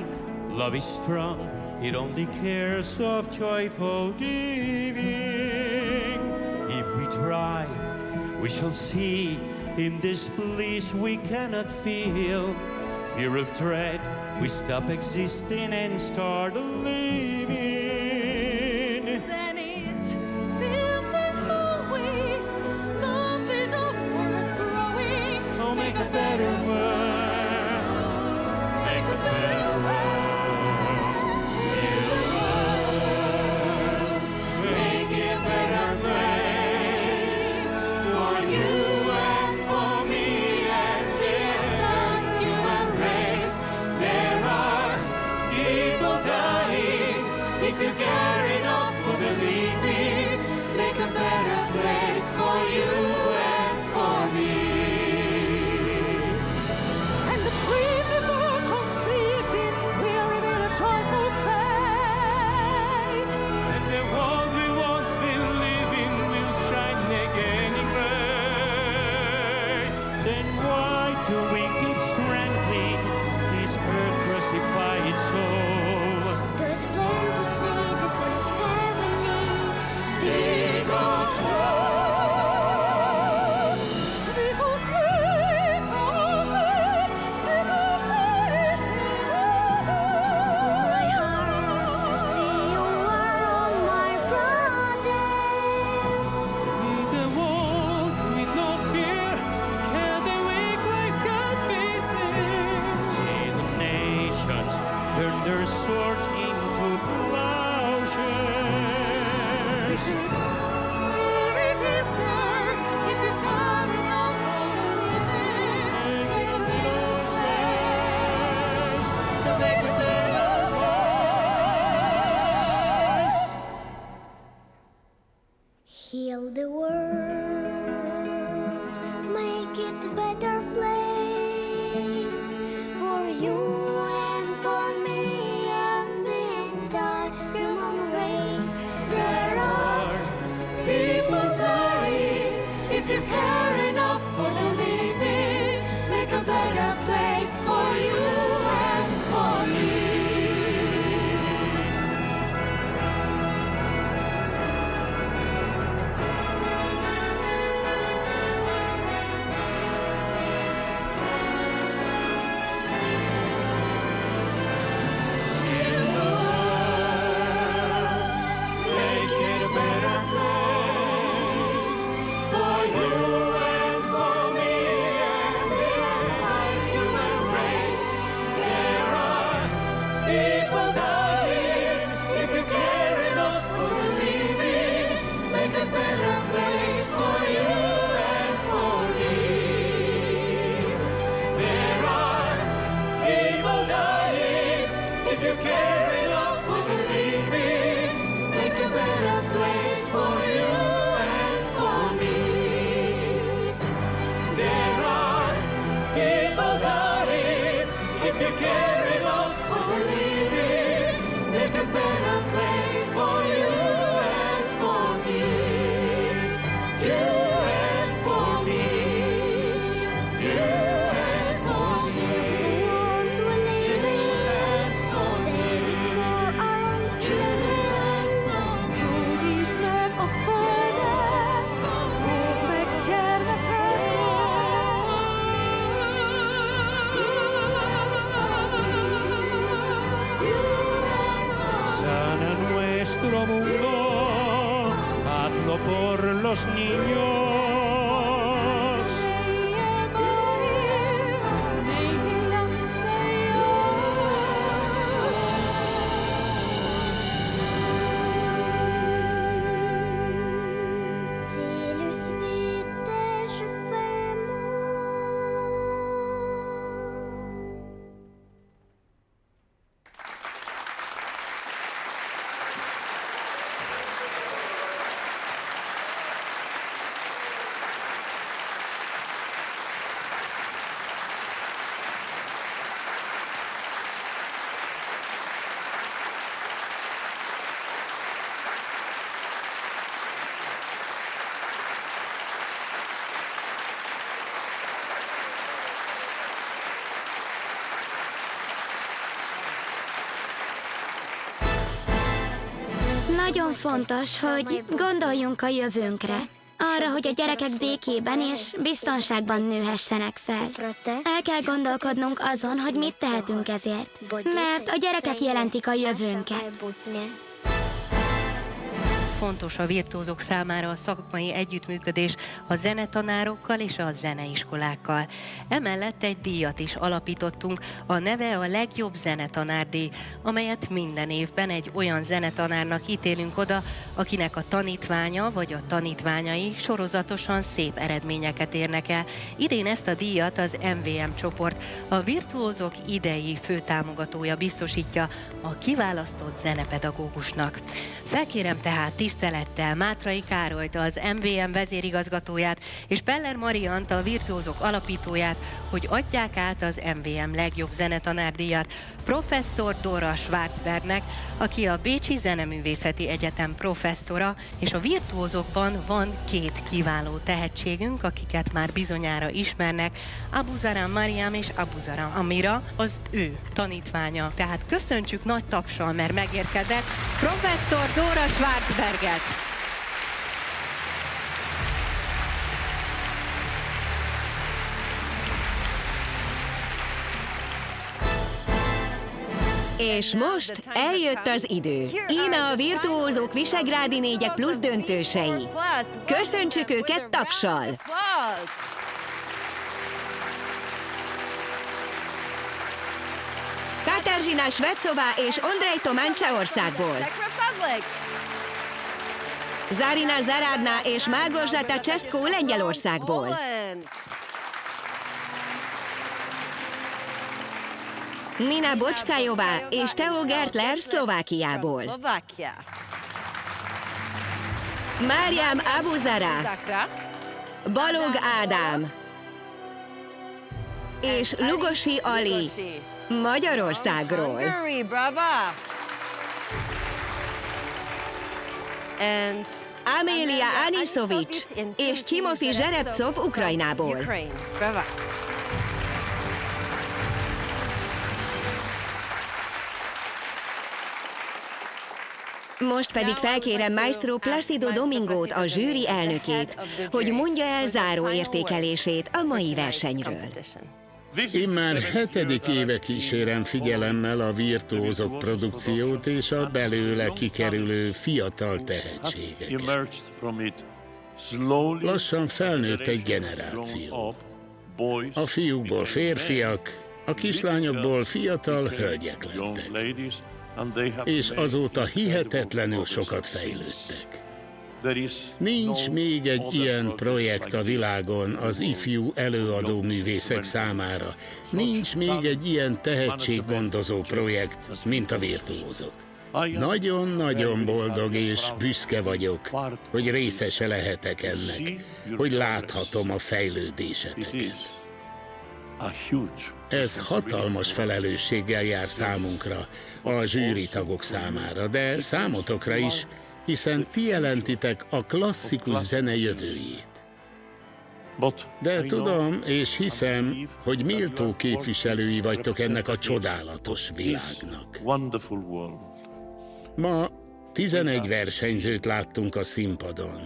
Love is strong, it only cares of joyful giving. If we try, we shall see. In this bliss we cannot feel. Fear of dread, we stop existing and start living. Then it feels that always love's enough for us growing. Oh, make a better world, make a better world. See the world, make it a better place for you. Dying. Heal the world, make it a better place for you and for me and the entire human race. There are people dying. If you care enough for the living, make a better place for you and for me. Nuestro mundo, hazlo por los niños. Nagyon fontos, hogy gondoljunk a jövőnkre. Arra, hogy a gyerekek békében és biztonságban nőhessenek fel. El kell gondolkodnunk azon, hogy mit tehetünk ezért, mert a gyerekek jelentik a jövőnket. Fontos a virtuózok számára a szakmai együttműködés a zenetanárokkal és a zeneiskolákkal. Emellett egy díjat is alapítottunk, a neve a Legjobb Zenetanárdíj, amelyet minden évben egy olyan zenetanárnak ítélünk oda, akinek a tanítványa vagy a tanítványai sorozatosan szép eredményeket érnek el. Idén ezt a díjat az MVM csoport, a virtuózok idei főtámogatója biztosítja a kiválasztott zenepedagógusnak. Felkérem tehát tisztelettel Mátrai Károlyt, az MVM vezérigazgatóját, és Peller Mariant, a virtuózok alapítóját, hogy adják át az MVM Legjobb Zenetanárdíjat professzor Dóra Schwarzbergnek, aki a Bécsi Zeneművészeti Egyetem professzora, és a virtuózokban van két kiváló tehetségünk, akiket már bizonyára ismernek, Abuzarán Mariam és Abuzarán Amira, az ő tanítványa. Tehát köszöntsük nagy tapssal, mert megérkezett professzor Dóra Schwarzberget. És most eljött az idő. Íme a virtuózók visegrádi négyek plusz döntősei. Köszöntsük őket tapssal! Katarzyna Svecová és Ondrej Tomán Csehországból. Zarina Zarádna és Małgorzata Českó Lengyelországból. Nina Bocskájová és Theo Gertler Szlovákiából. Mariam Abuzara, Balog Ádám és Lugosi Ali Magyarországról. Amelia Anisovics és Timofey Zserepcov Ukrajnából. Most pedig felkérem Maestro Plácido Domingót, a zsűri elnökét, hogy mondja el záró értékelését a mai versenyről. Én már 7. éve kísérem figyelemmel a virtuózok produkciót és a belőle kikerülő fiatal tehetségeket. Lassan felnőtt egy generáció. A fiúkból férfiak, a kislányokból fiatal hölgyek lettek. És azóta hihetetlenül sokat fejlődtek. Nincs még egy ilyen projekt a világon az ifjú előadó művészek számára. Nincs még egy ilyen tehetséggondozó projekt, mint a virtuózok. Nagyon-nagyon boldog és büszke vagyok, hogy részese lehetek ennek, hogy láthatom a fejlődéseteket. Ez hatalmas felelősséggel jár számunkra, a zsűritagok számára, de számotokra is, hiszen ti jelentitek a klasszikus zene jövőjét. De tudom és hiszem, hogy méltó képviselői vagytok ennek a csodálatos világnak. Ma 11 versenyzőt láttunk a színpadon.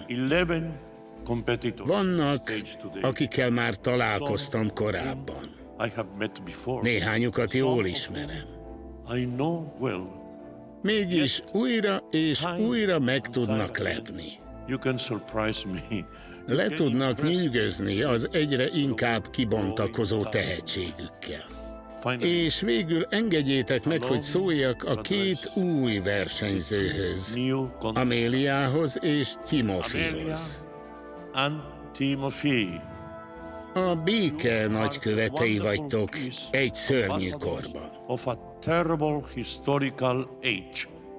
Vannak, akikkel már találkoztam korábban. Néhányukat jól ismerem. Mégis újra és újra meg tudnak lepni. Le tudnak nyűgözni az egyre inkább kibontakozó tehetségükkel. És végül engedjétek meg, hogy szóljak a 2 új versenyzőhöz, Améliához és Timofeyhoz. A béke nagykövetei vagytok egy szörnyű korban.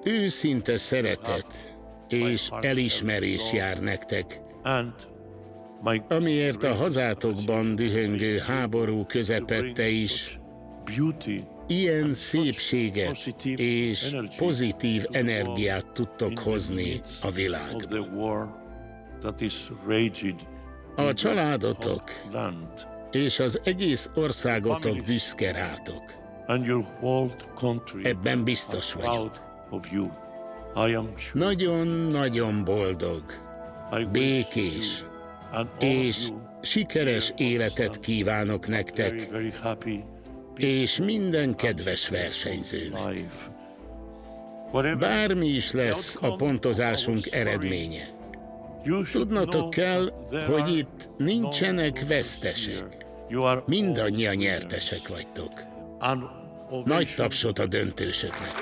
Őszinte szeretet és elismerés jár nektek, amiért a hazátokban dühöngő háború közepette is ilyen szépséget és pozitív energiát tudtok hozni a világba. A családotok és az egész országotok büszke rátok. Ebben biztos vagyok. Nagyon-nagyon boldog, békés és sikeres életet kívánok nektek, és minden kedves versenyzőnek. Bármi is lesz a pontozásunk eredménye. Tudnotok kell, hogy itt nincsenek vesztesek. Mindannyian nyertesek vagytok. Nagy tapsot a döntősöknek.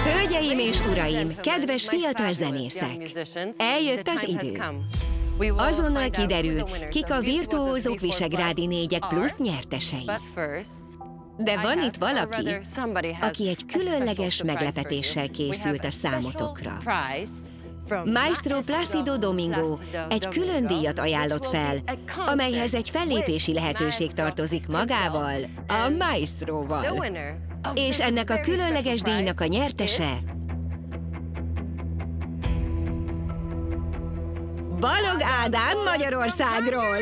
Hölgyeim és uraim, kedves fiatal zenészek! Eljött az idő. Azonnal kiderül, kik a virtuózok Visegrádi 4-ek plusz nyertesei. De van itt valaki, aki egy különleges meglepetéssel készült a számotokra. Maestro Plácido Domingo egy külön díjat ajánlott fel, amelyhez egy fellépési lehetőség tartozik magával, a Maestroval. És ennek a különleges díjnak a nyertese Balog Ádám Magyarországról.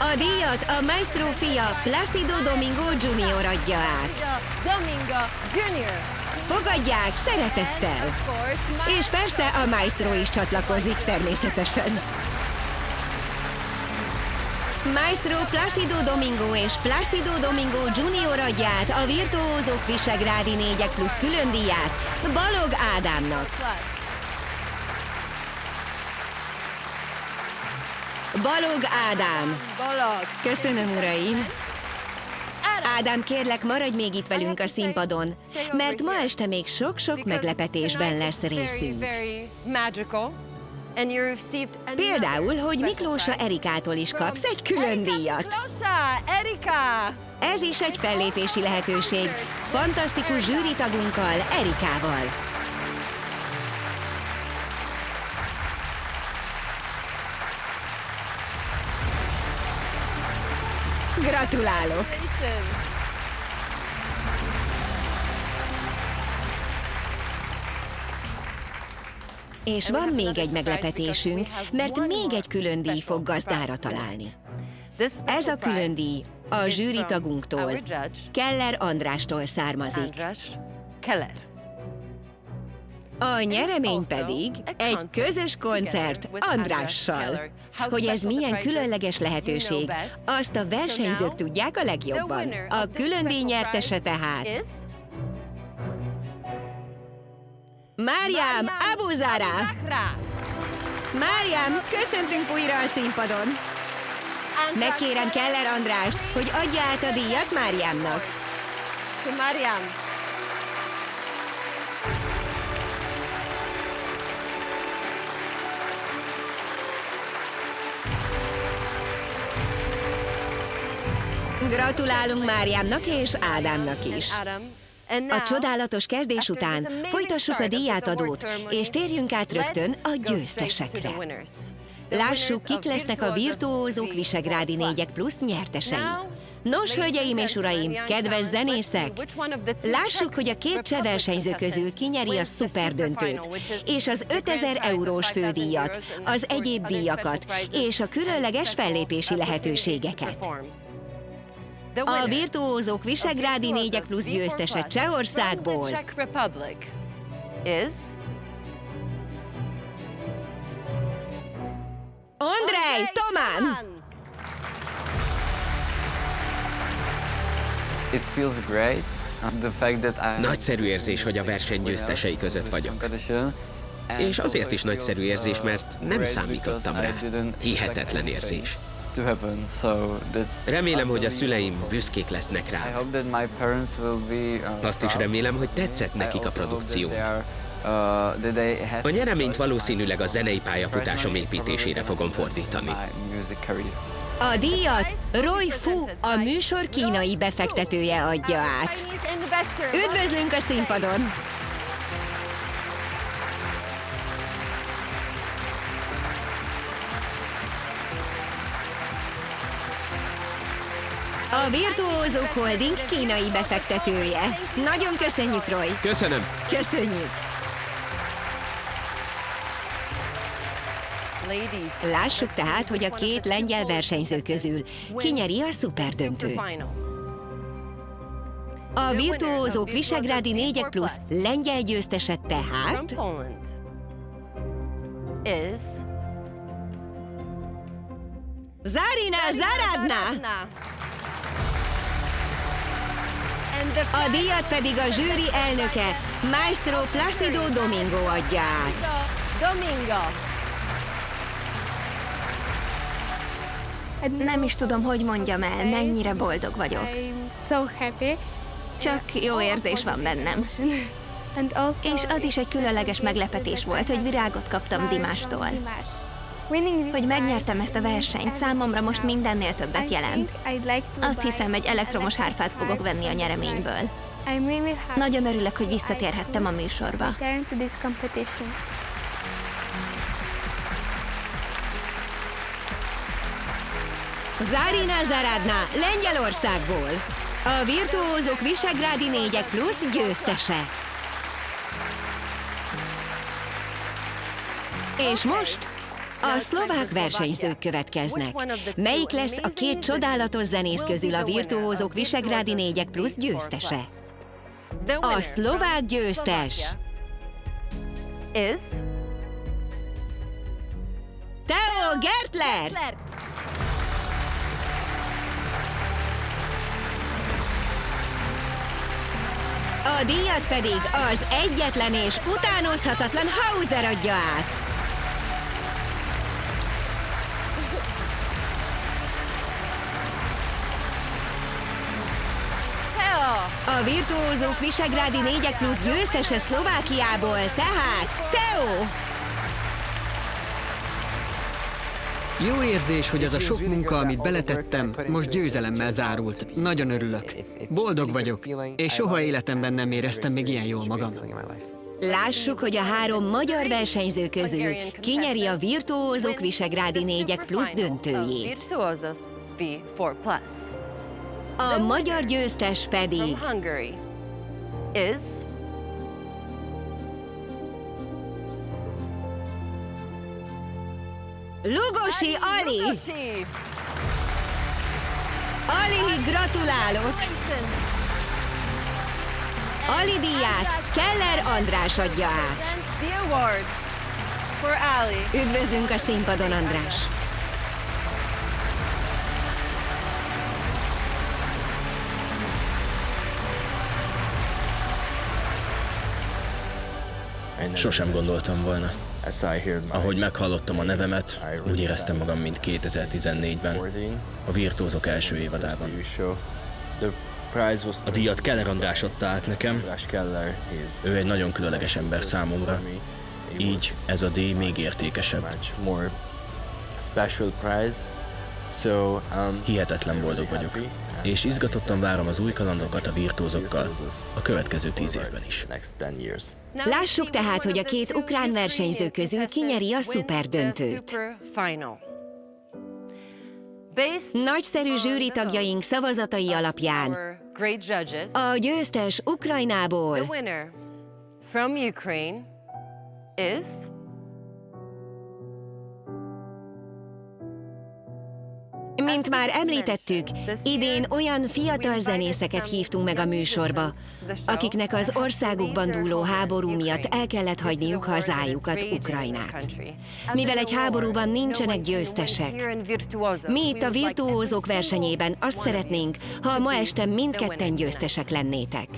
A díjat a Maestro fia Plácido Domingo Jr. adja át. Fogadják szeretettel! És persze a Maestro is csatlakozik természetesen. Maestro Plácido Domingo és Plácido Domingo Junior adja át a Virtuózok Visegrádi 4+ külön díját Balog Ádámnak. Balog Ádám. Köszönöm, uraim. Ádám, kérlek, maradj még itt velünk a színpadon, mert ma este még sok-sok meglepetésben lesz részünk. Például, hogy Miklósa Erikától is kapsz egy külön díjat. Ez is egy fellépési lehetőség, fantasztikus zsűritagunkkal, Erikával. Gratulálok! És van még egy meglepetésünk, mert még egy külön díj fog gazdára találni. Ez a külön díj a zsűritagunktól, Keller Andrástól származik. A nyeremény pedig egy közös koncert Andrással. Hogy ez milyen különleges lehetőség, azt a versenyzők tudják a legjobban. A külön díj nyertese tehát Mariam Abuzara! Mariam, köszöntünk újra a színpadon! Megkérem Keller Andrást, hogy adja át a díjat Mariamnak. Mariam! Gratulálunk Mariamnak és Ádámnak is. A csodálatos kezdés után folytassuk a díjátadót, és térjünk át rögtön a győztesekre. Lássuk, kik lesznek a Virtuózok Visegrádi 4+ nyertesei. Nos, hölgyeim és uraim, kedves zenészek! Lássuk, hogy a két cseh versenyző közül kinyeri a szuperdöntőt, és az 5000 eurós fődíjat, az egyéb díjakat, és a különleges fellépési lehetőségeket. A Virtuózok Visegrádi 4+ győztese Csehországból Ondrej Tomán! Nagyszerű érzés, hogy a verseny győztesei között vagyok. És azért is nagyszerű érzés, mert nem számítottam rá. Hihetetlen érzés. Remélem, hogy a szüleim büszkék lesznek rá. Azt is remélem, hogy tetszett nekik a produkció. A nyereményt valószínűleg a zenei pályafutásom építésére fogom fordítani. A díjat Roy Fu, a műsor kínai befektetője adja át. Üdvözlünk a színpadon! A Virtuózok Holding kínai befektetője. Nagyon köszönjük, Roy! Köszönöm! Köszönjük! Lássuk tehát, hogy a két lengyel versenyző közül kinyeri a szuperdöntőt. A Virtuózok Visegrádi 4+ lengyel győztese tehát Zarina Zaradna! A díjat pedig a zsűri elnöke, Maestro Plácido Domingo adja át. Nem is tudom, hogy mondjam el, mennyire boldog vagyok. Csak jó érzés van bennem. És az is egy különleges meglepetés volt, hogy virágot kaptam Dimástól. Hogy megnyertem ezt a versenyt, számomra most mindennél többet jelent. Azt hiszem, egy elektromos hárfát fogok venni a nyereményből. Nagyon örülök, hogy visszatérhettem a műsorba. Zarina Zaradna, Lengyelországból. A Virtuózok Visegrádi 4+ győztese. És most a szlovák versenyzők következnek. Melyik lesz a két csodálatos zenész közül a Virtuózok Visegrádi 4+ győztese? A szlovák győztes Theo Gertler! A díjat pedig az egyetlen és utánozhatatlan Hauser adja át. A Virtuózók Visegrádi 4x+ győztese Szlovákiából, tehát Teo! Jó érzés, hogy az a sok munka, amit beletettem, most győzelemmel zárult. Nagyon örülök. Boldog vagyok, és soha életemben nem éreztem még ilyen jól magam. Lássuk, hogy a 3 magyar versenyző közül kinyeri a Virtuózók Visegrádi 4x+ döntőjét. A magyar győztes pedig Lugosi Ali! Ali, gratulálok! Ali díját Keller András adja át. Üdvözlünk a színpadon, András! Sosem gondoltam volna. Ahogy meghallottam a nevemet, úgy éreztem magam, mint 2014-ben, a Virtuózok első évadában. A díjat Keller András adta át nekem. Ő egy nagyon különleges ember számomra, így ez a díj még értékesebb. Hihetetlen boldog vagyok, és izgatottan várom az új kalandokat a virtuózokkal a következő 10 évben is. Lássuk tehát, hogy a 2 ukrán versenyző közül kinyeri a szuperdöntőt. Nagyszerű zsűritagjaink szavazatai alapján a győztes Ukrajnából mint már említettük, idén olyan fiatal zenészeket hívtunk meg a műsorba, akiknek az országukban dúló háború miatt el kellett hagyniuk hazájukat, Ukrajnát. Mivel egy háborúban nincsenek győztesek, mi itt a Virtuózók versenyében azt szeretnénk, ha ma este mindketten győztesek lennétek.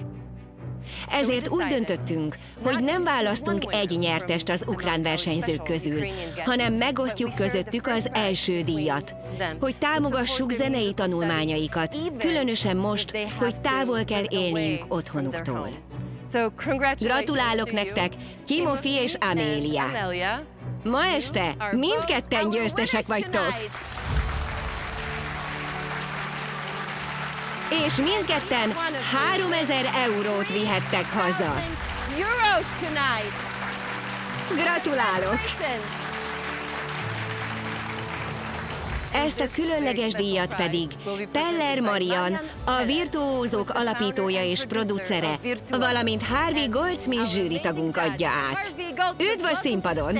Ezért úgy döntöttünk, hogy nem választunk egy nyertest az ukrán versenyzők közül, hanem megosztjuk közöttük az első díjat, hogy támogassuk zenei tanulmányaikat, különösen most, hogy távol kell élniük otthonuktól. Gratulálok nektek, Timofey és Amélia! Ma este mindketten győztesek vagytok! És mindketten 3000 eurót vihettek haza. Gratulálok! Ezt a különleges díjat pedig Teller Marian, a Virtuózók alapítója és producere, valamint Harvey Goldsmith zsűritagunk adja át. Üdv a színpadon!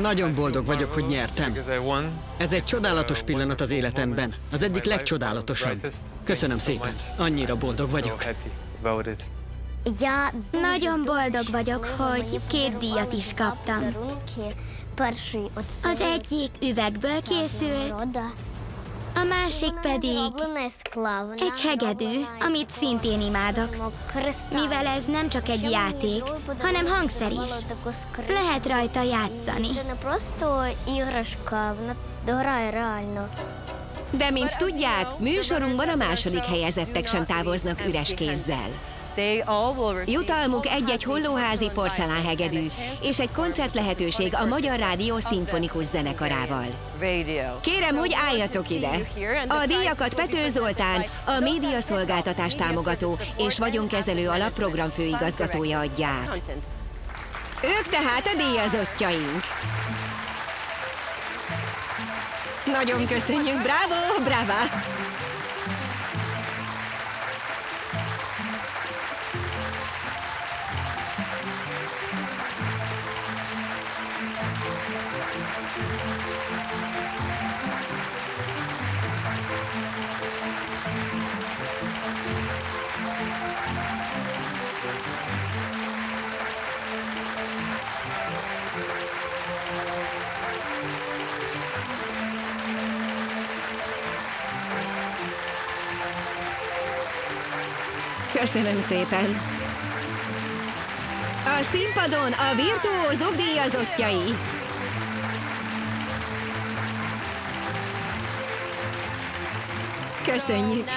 Nagyon boldog vagyok, hogy nyertem. Ez egy csodálatos pillanat az életemben. Az egyik legcsodálatosabb. Köszönöm szépen. Annyira boldog vagyok. Ja, nagyon boldog vagyok, hogy 2 díjat is kaptam. Az egyik üvegből készült, a másik pedig egy hegedű, amit szintén imádok, mivel ez nem csak egy játék, hanem hangszer is. Lehet rajta játszani. De mint tudják, műsorunkban a második helyezettek sem távoznak üres kézzel. Jutalmuk egy-egy hollóházi porcelánhegedű és egy koncertlehetőség a Magyar Rádió szimfonikus zenekarával. Kérem, hogy álljatok ide! A díjakat Pető Zoltán, a médiaszolgáltatás támogató és vagyonkezelő alap programfőigazgatója adja át. Ők tehát a díjazottjaink. Nagyon köszönjük, bravo, brava! Köszönöm szépen. A színpadon a virtuózok díjazottjai. Köszönjük!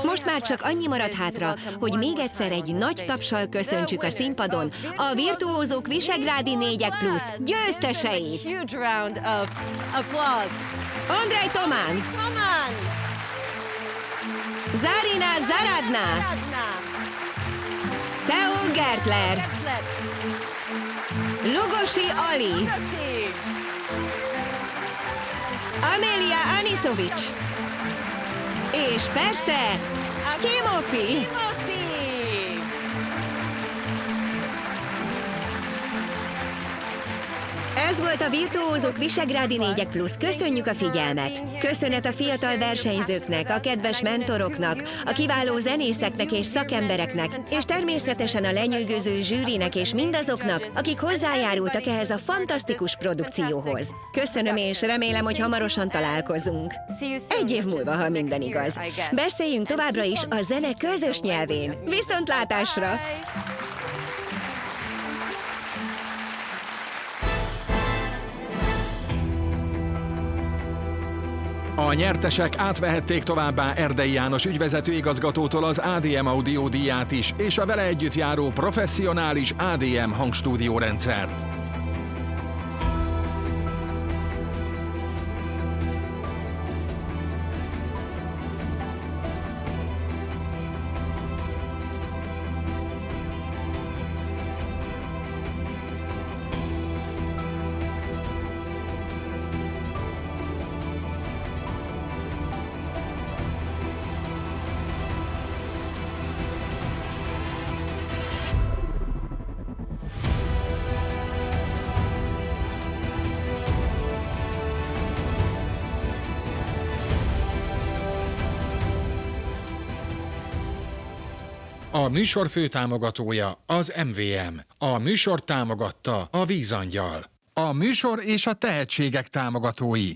Most már csak annyi marad hátra, hogy még egyszer egy nagy tapssal köszöntsük a színpadon a Virtuózók Visegrádi 4 plusz győzteseit! Andrej Tomán! Zarina Zaradna! Theo Gertler! Lugosi Ali! Amelia Anisovics! És persze, Timofey! Ez volt a Virtuózók Visegrádi 4 plusz. Köszönjük a figyelmet! Köszönet a fiatal versenyzőknek, a kedves mentoroknak, a kiváló zenészeknek és szakembereknek, és természetesen a lenyűgöző zsűrinek és mindazoknak, akik hozzájárultak ehhez a fantasztikus produkcióhoz. Köszönöm, és remélem, hogy hamarosan találkozunk. 1 év múlva, ha minden igaz. Beszéljünk továbbra is a zene közös nyelvén. Viszontlátásra! A nyertesek átvehették továbbá Erdei János ügyvezető igazgatótól az ADM Audio díját is, és a vele együtt járó professzionális ADM hangstúdiórendszert. A műsor főtámogatója az MVM. A műsort támogatta a Vízangyal. A műsor és a tehetségek támogatói